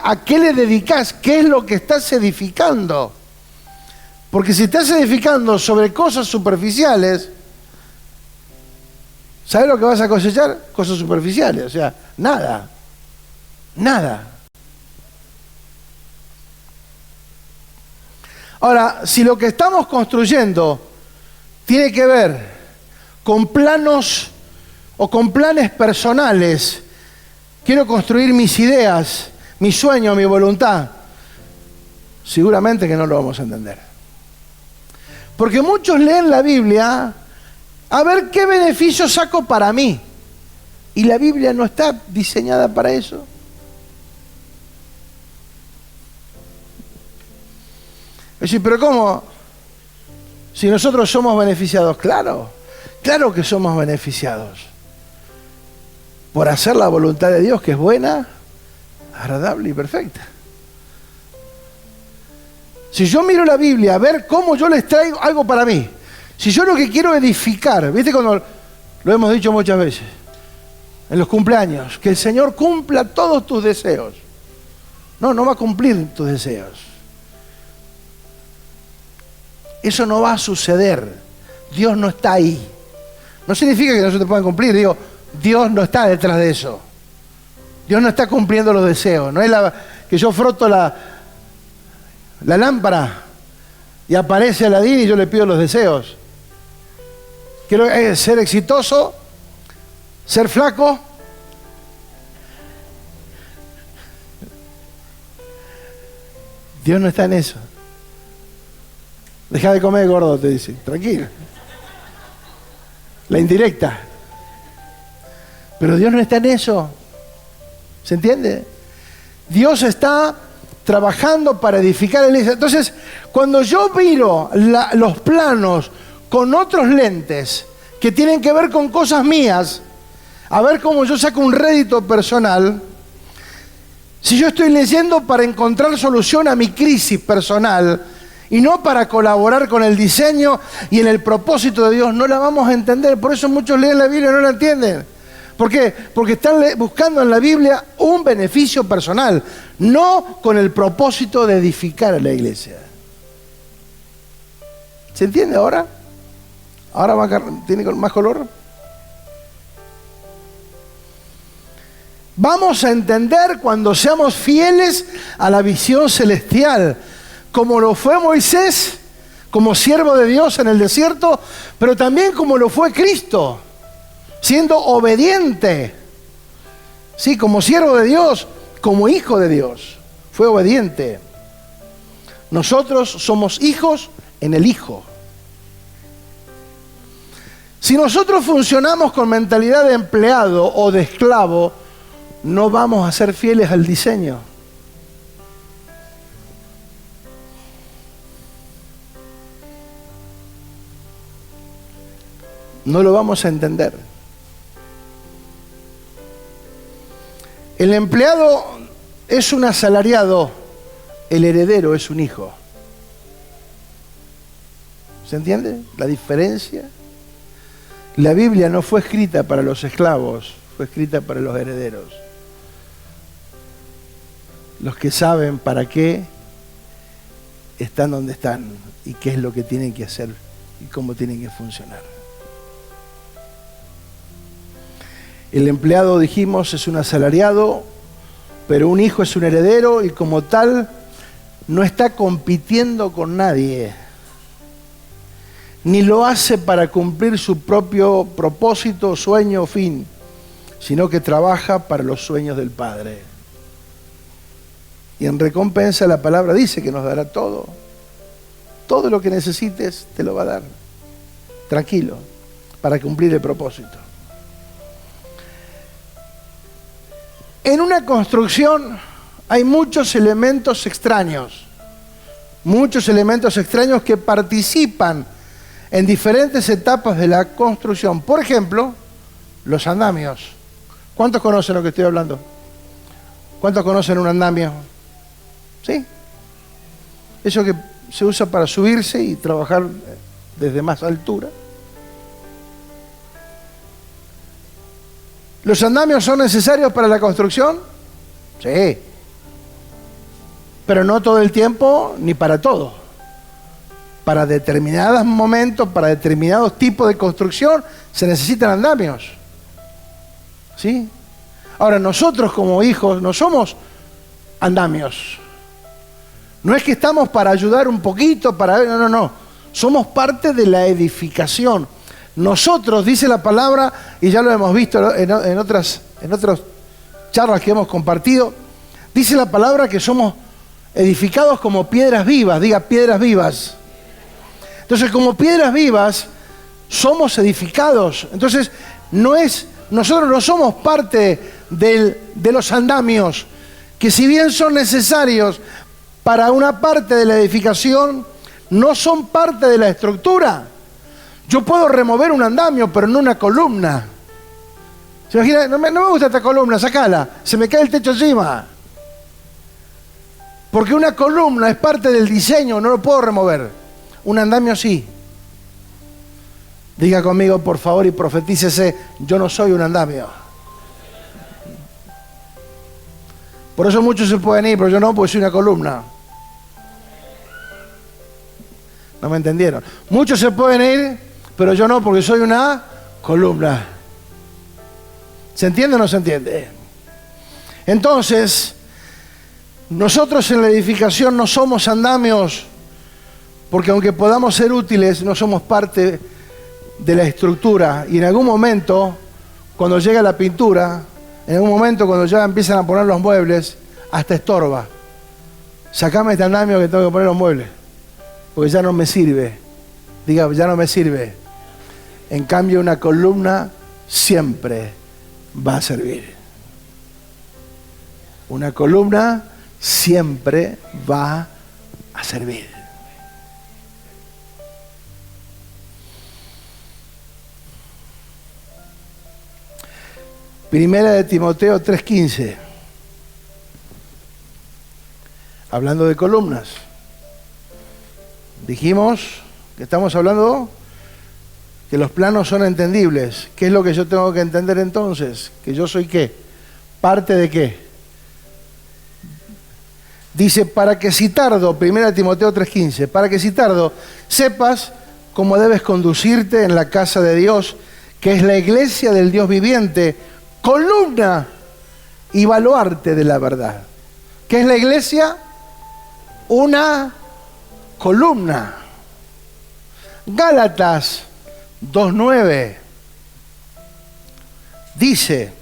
a qué le dedicas, qué es lo que estás edificando. Porque si estás edificando sobre cosas superficiales, ¿sabes lo que vas a cosechar? Cosas superficiales, o sea, nada. Nada. Ahora, si lo que estamos construyendo tiene que ver con planos o con planes personales, quiero construir mis ideas, mi sueño, mi voluntad, seguramente que no lo vamos a entender. Porque muchos leen la Biblia a ver qué beneficio saco para mí. Y la Biblia no está diseñada para eso. Es decir, pero ¿cómo? Si nosotros somos beneficiados, claro que somos beneficiados. Por hacer la voluntad de Dios, que es buena, agradable y perfecta. Si yo miro la Biblia a ver cómo yo les traigo algo para mí, si yo lo que quiero edificar, ¿viste? Cuando lo hemos dicho muchas veces, en los cumpleaños, que el Señor cumpla todos tus deseos. No va a cumplir tus deseos. Eso no va a suceder. Dios no está ahí. No significa que no se te puedan cumplir, digo, Dios no está detrás de eso. Dios no está cumpliendo los deseos. No es que yo froto la lámpara y aparece Aladín y yo le pido los deseos. Quiero ser exitoso, ser flaco. Dios no está en eso. Deja de comer, gordo, te dice. Tranquilo. La indirecta. Pero Dios no está en eso. ¿Se entiende? Dios está trabajando para edificar la iglesia. Entonces, cuando yo miro los planos con otros lentes que tienen que ver con cosas mías, a ver cómo yo saco un rédito personal, si yo estoy leyendo para encontrar solución a mi crisis personal y no para colaborar con el diseño y en el propósito de Dios, no la vamos a entender. Por eso muchos leen la Biblia y no la entienden. ¿Por qué? Porque están buscando en la Biblia un beneficio personal, no con el propósito de edificar a la iglesia. ¿Se entiende ahora? ¿Ahora tiene más color? Vamos a entender cuando seamos fieles a la visión celestial, como lo fue Moisés, como siervo de Dios en el desierto, pero también como lo fue Cristo, siendo obediente. Sí, como siervo de Dios, como hijo de Dios, fue obediente. Nosotros somos hijos en el Hijo. Si nosotros funcionamos con mentalidad de empleado o de esclavo, no vamos a ser fieles al diseño. No lo vamos a entender. El empleado es un asalariado, el heredero es un hijo. ¿Se entiende la diferencia? La Biblia no fue escrita para los esclavos, fue escrita para los herederos. Los que saben para qué están donde están y qué es lo que tienen que hacer y cómo tienen que funcionar. El empleado, dijimos, es un asalariado, pero un hijo es un heredero y como tal no está compitiendo con nadie, ni lo hace para cumplir su propio propósito, sueño o fin, sino que trabaja para los sueños del Padre. Y en recompensa la palabra dice que nos dará todo. Todo lo que necesites te lo va a dar. Tranquilo, para cumplir el propósito. En una construcción hay muchos elementos extraños que participan en diferentes etapas de la construcción. Por ejemplo, los andamios. ¿Cuántos conocen lo que estoy hablando? ¿Cuántos conocen un andamio? ¿Sí? Eso que se usa para subirse y trabajar desde más altura. ¿Los andamios son necesarios para la construcción? Sí. Pero no todo el tiempo ni para todo. Para determinados momentos, para determinados tipos de construcción, se necesitan andamios. ¿Sí? Ahora, nosotros como hijos no somos andamios. No es que estamos para ayudar un poquito, no. Somos parte de la edificación. Nosotros, dice la palabra, y ya lo hemos visto en otras charlas que hemos compartido, dice la palabra que somos edificados como piedras vivas. Diga, piedras vivas. Entonces, como piedras vivas, somos edificados. Entonces, nosotros no somos parte de los andamios, que si bien son necesarios para una parte de la edificación, no son parte de la estructura. Yo puedo remover un andamio, pero no una columna. ¿Se imagina? No me gusta esta columna, sacala. Se me cae el techo encima. Porque una columna es parte del diseño, no lo puedo remover. Un andamio sí. Diga conmigo, por favor, y profetícese: yo no soy un andamio. Por eso muchos se pueden ir, pero yo no, porque soy una columna. ¿No me entendieron? Muchos se pueden ir, pero yo no, porque soy una columna. ¿Se entiende o no se entiende? Entonces, nosotros en la edificación no somos andamios, porque aunque podamos ser útiles, no somos parte de la estructura. Y en algún momento, cuando llega la pintura, en algún momento cuando ya empiezan a poner los muebles, hasta estorba. Sacame este andamio que tengo que poner los muebles, porque ya no me sirve. Diga, ya no me sirve. En cambio, una columna siempre va a servir. Una columna siempre va a servir. Primera de Timoteo 3:15. Hablando de columnas. Dijimos que estamos hablando que los planos son entendibles. ¿Qué es lo que yo tengo que entender entonces? ¿Que yo soy qué? ¿Parte de qué? Dice, para que si tardo, 1 Timoteo 3:15, para que si tardo, sepas cómo debes conducirte en la casa de Dios, que es la iglesia del Dios viviente, columna y baluarte de la verdad. ¿Qué es la iglesia? Una columna. Gálatas 2:9 dice,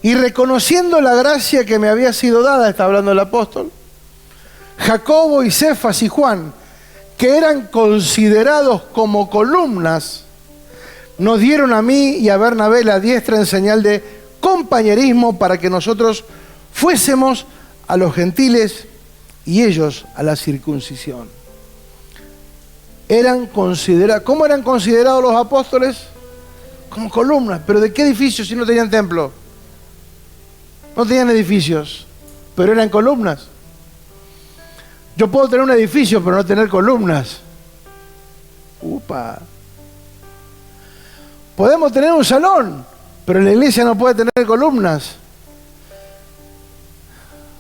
y reconociendo la gracia que me había sido dada, está hablando el apóstol, Jacobo y Cefas y Juan, que eran considerados como columnas, nos dieron a mí y a Bernabé la diestra en señal de compañerismo para que nosotros fuésemos a los gentiles y ellos a la circuncisión. ¿Cómo eran considerados los apóstoles? Como columnas. ¿Pero de qué edificios si no tenían templo? No tenían edificios, pero eran columnas. Yo puedo tener un edificio, pero no tener columnas. ¡Upa! Podemos tener un salón, pero la iglesia no puede tener columnas.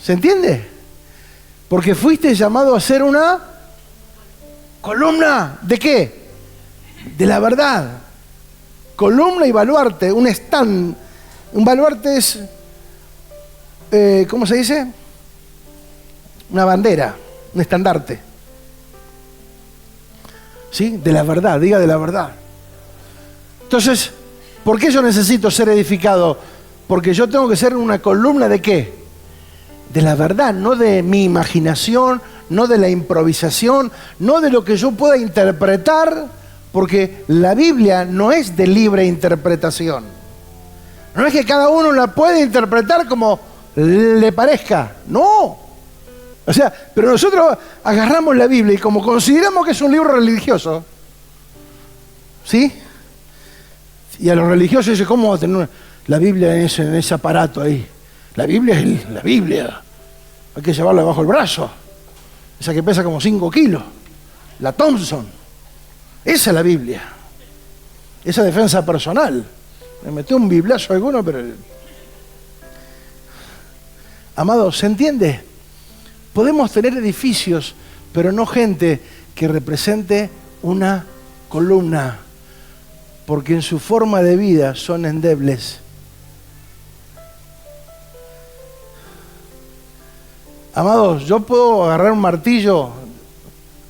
¿Se entiende? Porque fuiste llamado a ser una columna. ¿De qué? De la verdad. Columna y baluarte, un stand. Un baluarte es, ¿cómo se dice? Una bandera, un estandarte. ¿Sí? De la verdad, diga de la verdad. Entonces, ¿por qué yo necesito ser edificado? Porque yo tengo que ser una columna ¿de qué? De la verdad, no de mi imaginación, no de la improvisación, no de lo que yo pueda interpretar, porque la Biblia no es de libre interpretación. No es que cada uno la puede interpretar como le parezca. No. O sea, pero nosotros agarramos la Biblia y como consideramos que es un libro religioso, ¿sí? Y a los religiosos dicen, ¿cómo va a tener la Biblia en ese aparato ahí? La Biblia es la Biblia. Hay que llevarla bajo el brazo. Esa que pesa como 5 kilos. La Thompson. Esa es la Biblia. Esa defensa personal. Me metió un biblazo a alguno, pero... Amados, ¿se entiende? Podemos tener edificios, pero no gente que represente una columna, porque en su forma de vida son endebles. Amados, yo puedo agarrar un martillo,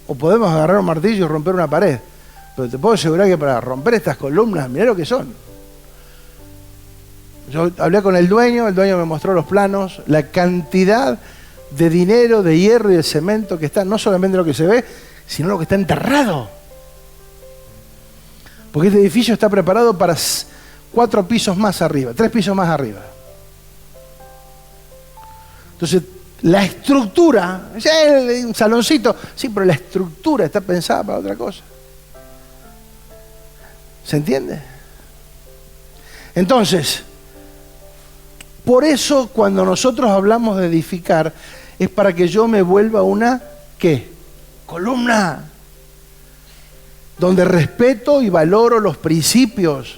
o podemos agarrar un martillo y romper una pared, pero te puedo asegurar que para romper estas columnas, mirá lo que son. Yo hablé con el dueño me mostró los planos, la cantidad de dinero, de hierro y de cemento que está, no solamente lo que se ve, sino lo que está enterrado. Porque este edificio está preparado para 4 pisos más arriba, 3 pisos más arriba. Entonces, la estructura, un saloncito, sí, pero la estructura está pensada para otra cosa. ¿Se entiende? Entonces, por eso cuando nosotros hablamos de edificar, es para que yo me vuelva una, ¿qué? Columna. Donde respeto y valoro los principios.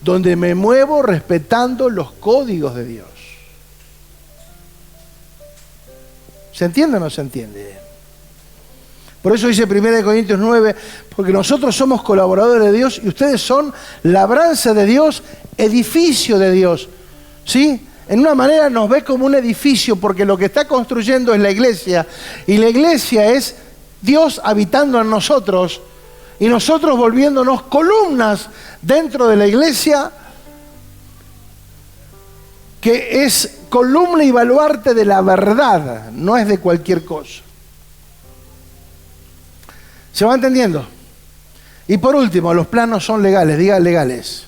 Donde me muevo respetando los códigos de Dios. ¿Se entiende o no se entiende? Por eso dice 1 Corintios 9, porque nosotros somos colaboradores de Dios y ustedes son labranza de Dios, edificio de Dios. ¿Sí? En una manera nos ve como un edificio porque lo que está construyendo es la iglesia y la iglesia es Dios habitando en nosotros y nosotros volviéndonos columnas dentro de la iglesia que es columna y baluarte de la verdad, no es de cualquier cosa. ¿Se va entendiendo? Y por último, los planos son legales, diga legales.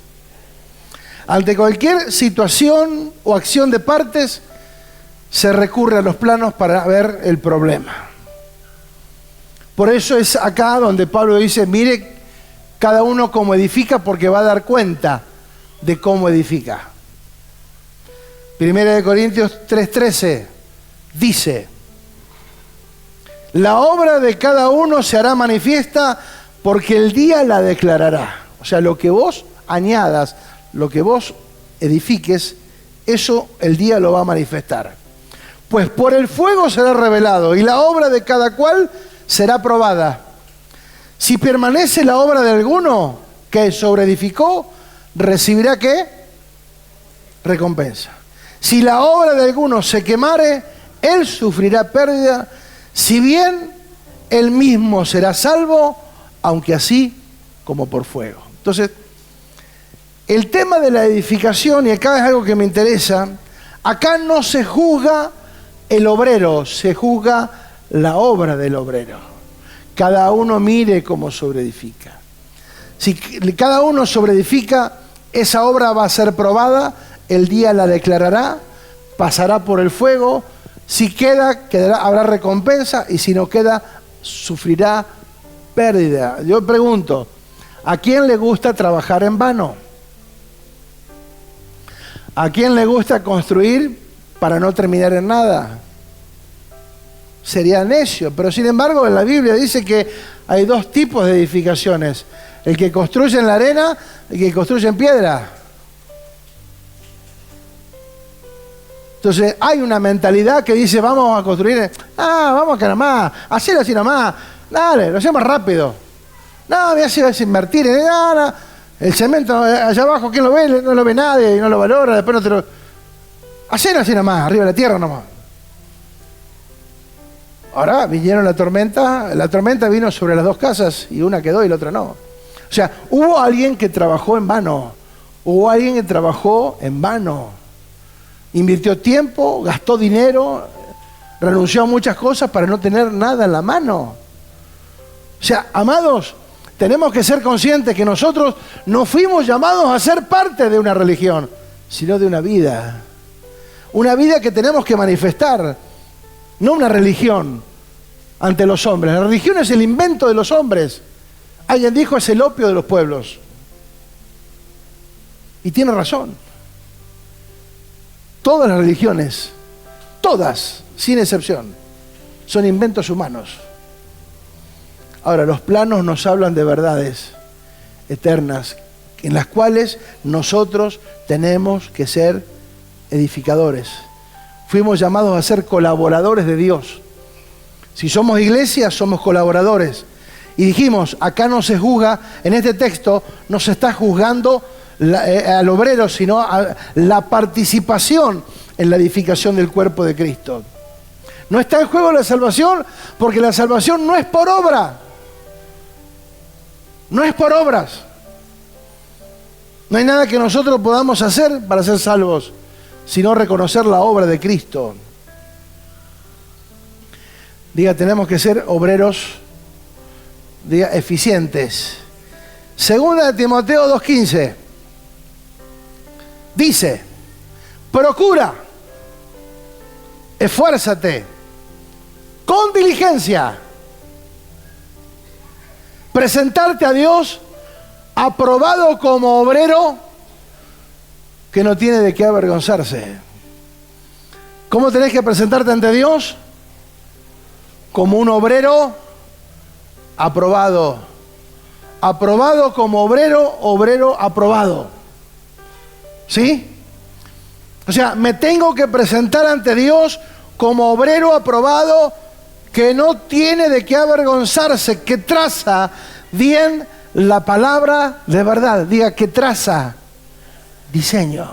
Ante cualquier situación o acción de partes, se recurre a los planos para ver el problema. Por eso es acá donde Pablo dice, mire cada uno cómo edifica, porque va a dar cuenta de cómo edifica. 1 Corintios 3:13 dice, la obra de cada uno se hará manifiesta porque el día la declarará. O sea, lo que vos añadas, lo que vos edifiques, eso el día lo va a manifestar. Pues por el fuego será revelado y la obra de cada cual será probada. Si permanece la obra de alguno que sobreedificó, recibirá ¿qué? Recompensa. Si la obra de alguno se quemare, él sufrirá pérdida, si bien él mismo será salvo, aunque así como por fuego. Entonces, el tema de la edificación, y acá es algo que me interesa, acá no se juzga el obrero, se juzga la obra del obrero. Cada uno mire cómo sobreedifica. Si cada uno sobreedifica, esa obra va a ser probada, el día la declarará, pasará por el fuego, si queda, habrá recompensa, y si no queda, sufrirá pérdida. Yo pregunto, ¿a quién le gusta trabajar en vano? ¿A quién le gusta construir para no terminar en nada? Sería necio, pero sin embargo en la Biblia dice que hay 2 tipos de edificaciones, el que construye en la arena y el que construye en piedra. Entonces hay una mentalidad que dice vamos a construir, vamos acá nomás, hacerlo así nomás, dale, lo hacemos rápido. No, me hace invertir en nada. El cemento allá abajo, ¿quién lo ve? No lo ve nadie y no lo valora, después no te lo... Hacelo así nomás, arriba de la tierra nomás. Ahora vinieron la tormenta vino sobre las 2 casas y una quedó y la otra no. O sea, hubo alguien que trabajó en vano, invirtió tiempo, gastó dinero, renunció a muchas cosas para no tener nada en la mano. O sea, amados, tenemos que ser conscientes que nosotros no fuimos llamados a ser parte de una religión, sino de una vida. una vida que tenemos que manifestar, no una religión ante los hombres. La religión es el invento de los hombres. Alguien dijo, es el opio de los pueblos. Y tiene razón. Todas las religiones, todas, sin excepción, son inventos humanos. Ahora, los planos nos hablan de verdades eternas, en las cuales nosotros tenemos que ser edificadores. Fuimos llamados a ser colaboradores de Dios. Si somos iglesia, somos colaboradores. Y dijimos, acá no se juzga, en este texto no se está juzgando al obrero, sino a la participación en la edificación del cuerpo de Cristo. No está en juego la salvación, porque la salvación no es por obra. No es por obras. No hay nada que nosotros podamos hacer para ser salvos, sino reconocer la obra de Cristo. Diga, tenemos que ser obreros, diga, eficientes. Segunda de Timoteo 2:15. Dice, procura, esfuérzate, con diligencia, presentarte a Dios aprobado como obrero que no tiene de qué avergonzarse. ¿Cómo tenés que presentarte ante Dios? Como un obrero aprobado. Aprobado como obrero, obrero aprobado. ¿Sí? O sea, me tengo que presentar ante Dios como obrero aprobado que no tiene de qué avergonzarse, que traza bien la palabra de verdad. Diga, que traza diseño.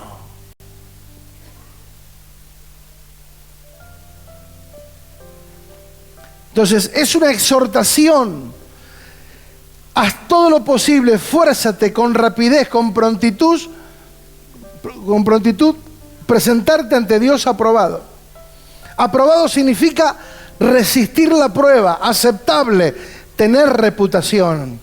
Entonces, es una exhortación. Haz todo lo posible, esfuérzate con rapidez, con prontitud, presentarte ante Dios aprobado. Aprobado significa resistir la prueba, aceptable, tener reputación.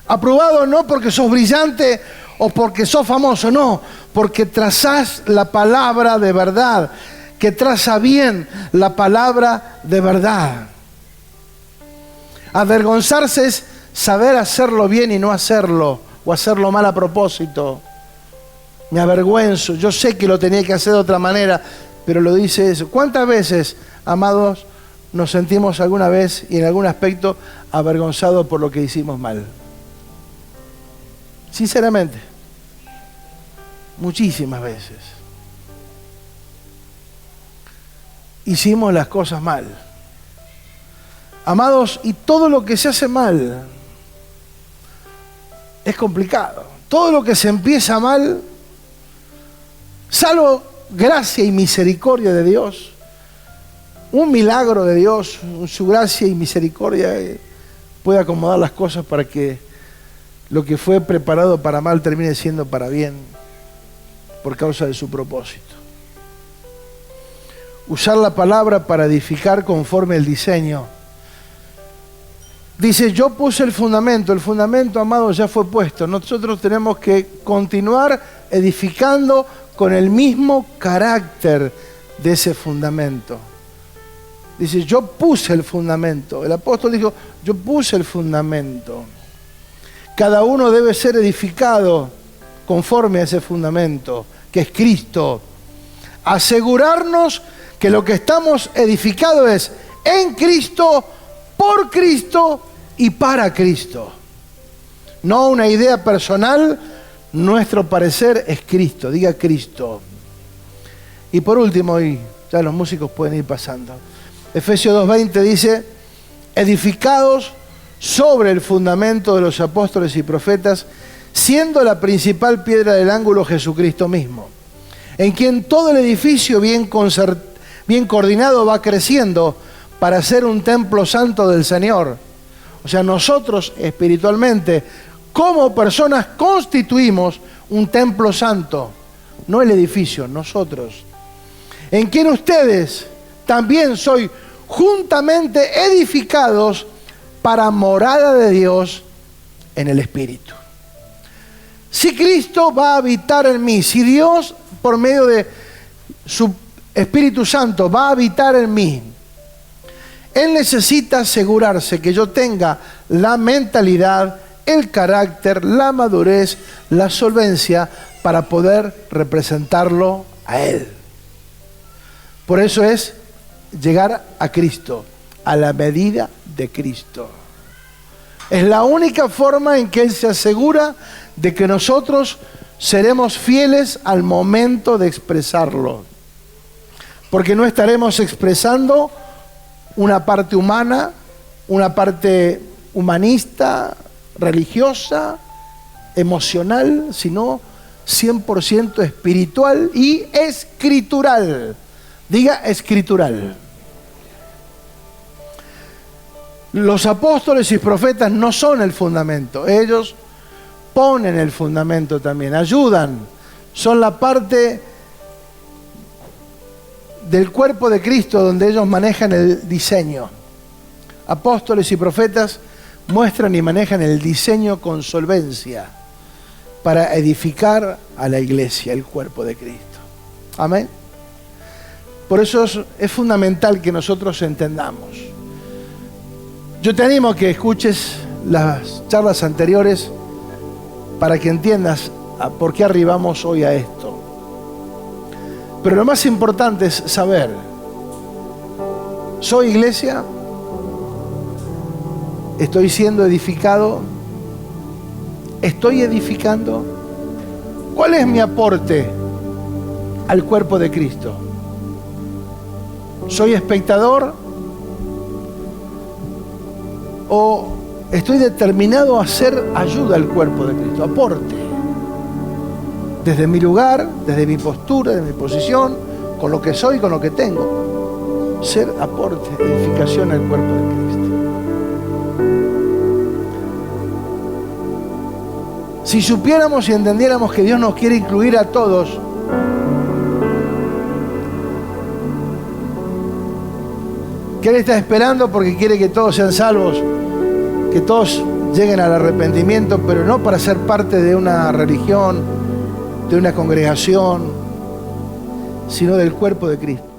Aprobado no porque sos brillante o porque sos famoso, no, porque trazás la palabra de verdad, que traza bien la palabra de verdad. Avergonzarse es saber hacerlo bien y no hacerlo, o hacerlo mal a propósito. Me avergüenzo, yo sé que lo tenía que hacer de otra manera, pero lo dice eso. ¿Cuántas veces, amados, nos sentimos alguna vez y en algún aspecto avergonzados por lo que hicimos mal? Sinceramente, muchísimas veces. Hicimos las cosas mal. Amados, y todo lo que se hace mal es complicado. Todo lo que se empieza mal, salvo gracia y misericordia de Dios, un milagro de Dios, su gracia y misericordia puede acomodar las cosas para que lo que fue preparado para mal termine siendo para bien por causa de su propósito. Usar la palabra para edificar conforme el diseño. Dice, yo puse el fundamento, amado, ya fue puesto. Nosotros tenemos que continuar edificando con el mismo carácter de ese fundamento. Dice, yo puse el fundamento. El apóstol dijo, yo puse el fundamento. Cada uno debe ser edificado conforme a ese fundamento, que es Cristo. Asegurarnos que lo que estamos edificados es en Cristo, por Cristo y para Cristo. No una idea personal, nuestro parecer es Cristo, diga Cristo. Y por último, y ya los músicos pueden ir pasando, Efesios 2:20 dice, edificados sobre el fundamento de los apóstoles y profetas, siendo la principal piedra del ángulo Jesucristo mismo, en quien todo el edificio bien coordinado va creciendo para ser un templo santo del Señor. O sea, nosotros espiritualmente, como personas, constituimos un templo santo, no el edificio, nosotros. En quien ustedes también sois juntamente edificados para morada de Dios en el Espíritu. Si Cristo va a habitar en mí, si Dios, por medio de su Espíritu Santo va a habitar en mí, Él necesita asegurarse que yo tenga la mentalidad, el carácter, la madurez, la solvencia para poder representarlo a Él. Por eso es llegar a Cristo, a la medida de Cristo. Es la única forma en que Él se asegura de que nosotros seremos fieles al momento de expresarlo. Porque no estaremos expresando una parte humana, una parte humanista, religiosa, emocional, sino 100% espiritual y escritural. Diga escritural. Los apóstoles y profetas no son el fundamento, ellos ponen el fundamento también, ayudan, son la parte del cuerpo de Cristo donde ellos manejan el diseño. Apóstoles y profetas muestran y manejan el diseño con solvencia para edificar a la iglesia, el cuerpo de Cristo. Amén. Por eso es fundamental que nosotros entendamos. Yo te animo a que escuches las charlas anteriores para que entiendas por qué arribamos hoy a esto. Pero lo más importante es saber, ¿soy iglesia? ¿Estoy siendo edificado? ¿Estoy edificando? ¿Cuál es mi aporte al cuerpo de Cristo? ¿Soy espectador? ¿O estoy determinado a hacer ayuda al cuerpo de Cristo? Aporte. Desde mi lugar, desde mi postura, desde mi posición, con lo que soy, con lo que tengo. Ser aporte, edificación al cuerpo de Cristo. Si supiéramos y entendiéramos que Dios nos quiere incluir a todos, que Él está esperando porque quiere que todos sean salvos, que todos lleguen al arrepentimiento, pero no para ser parte de una religión, de una congregación, sino del cuerpo de Cristo.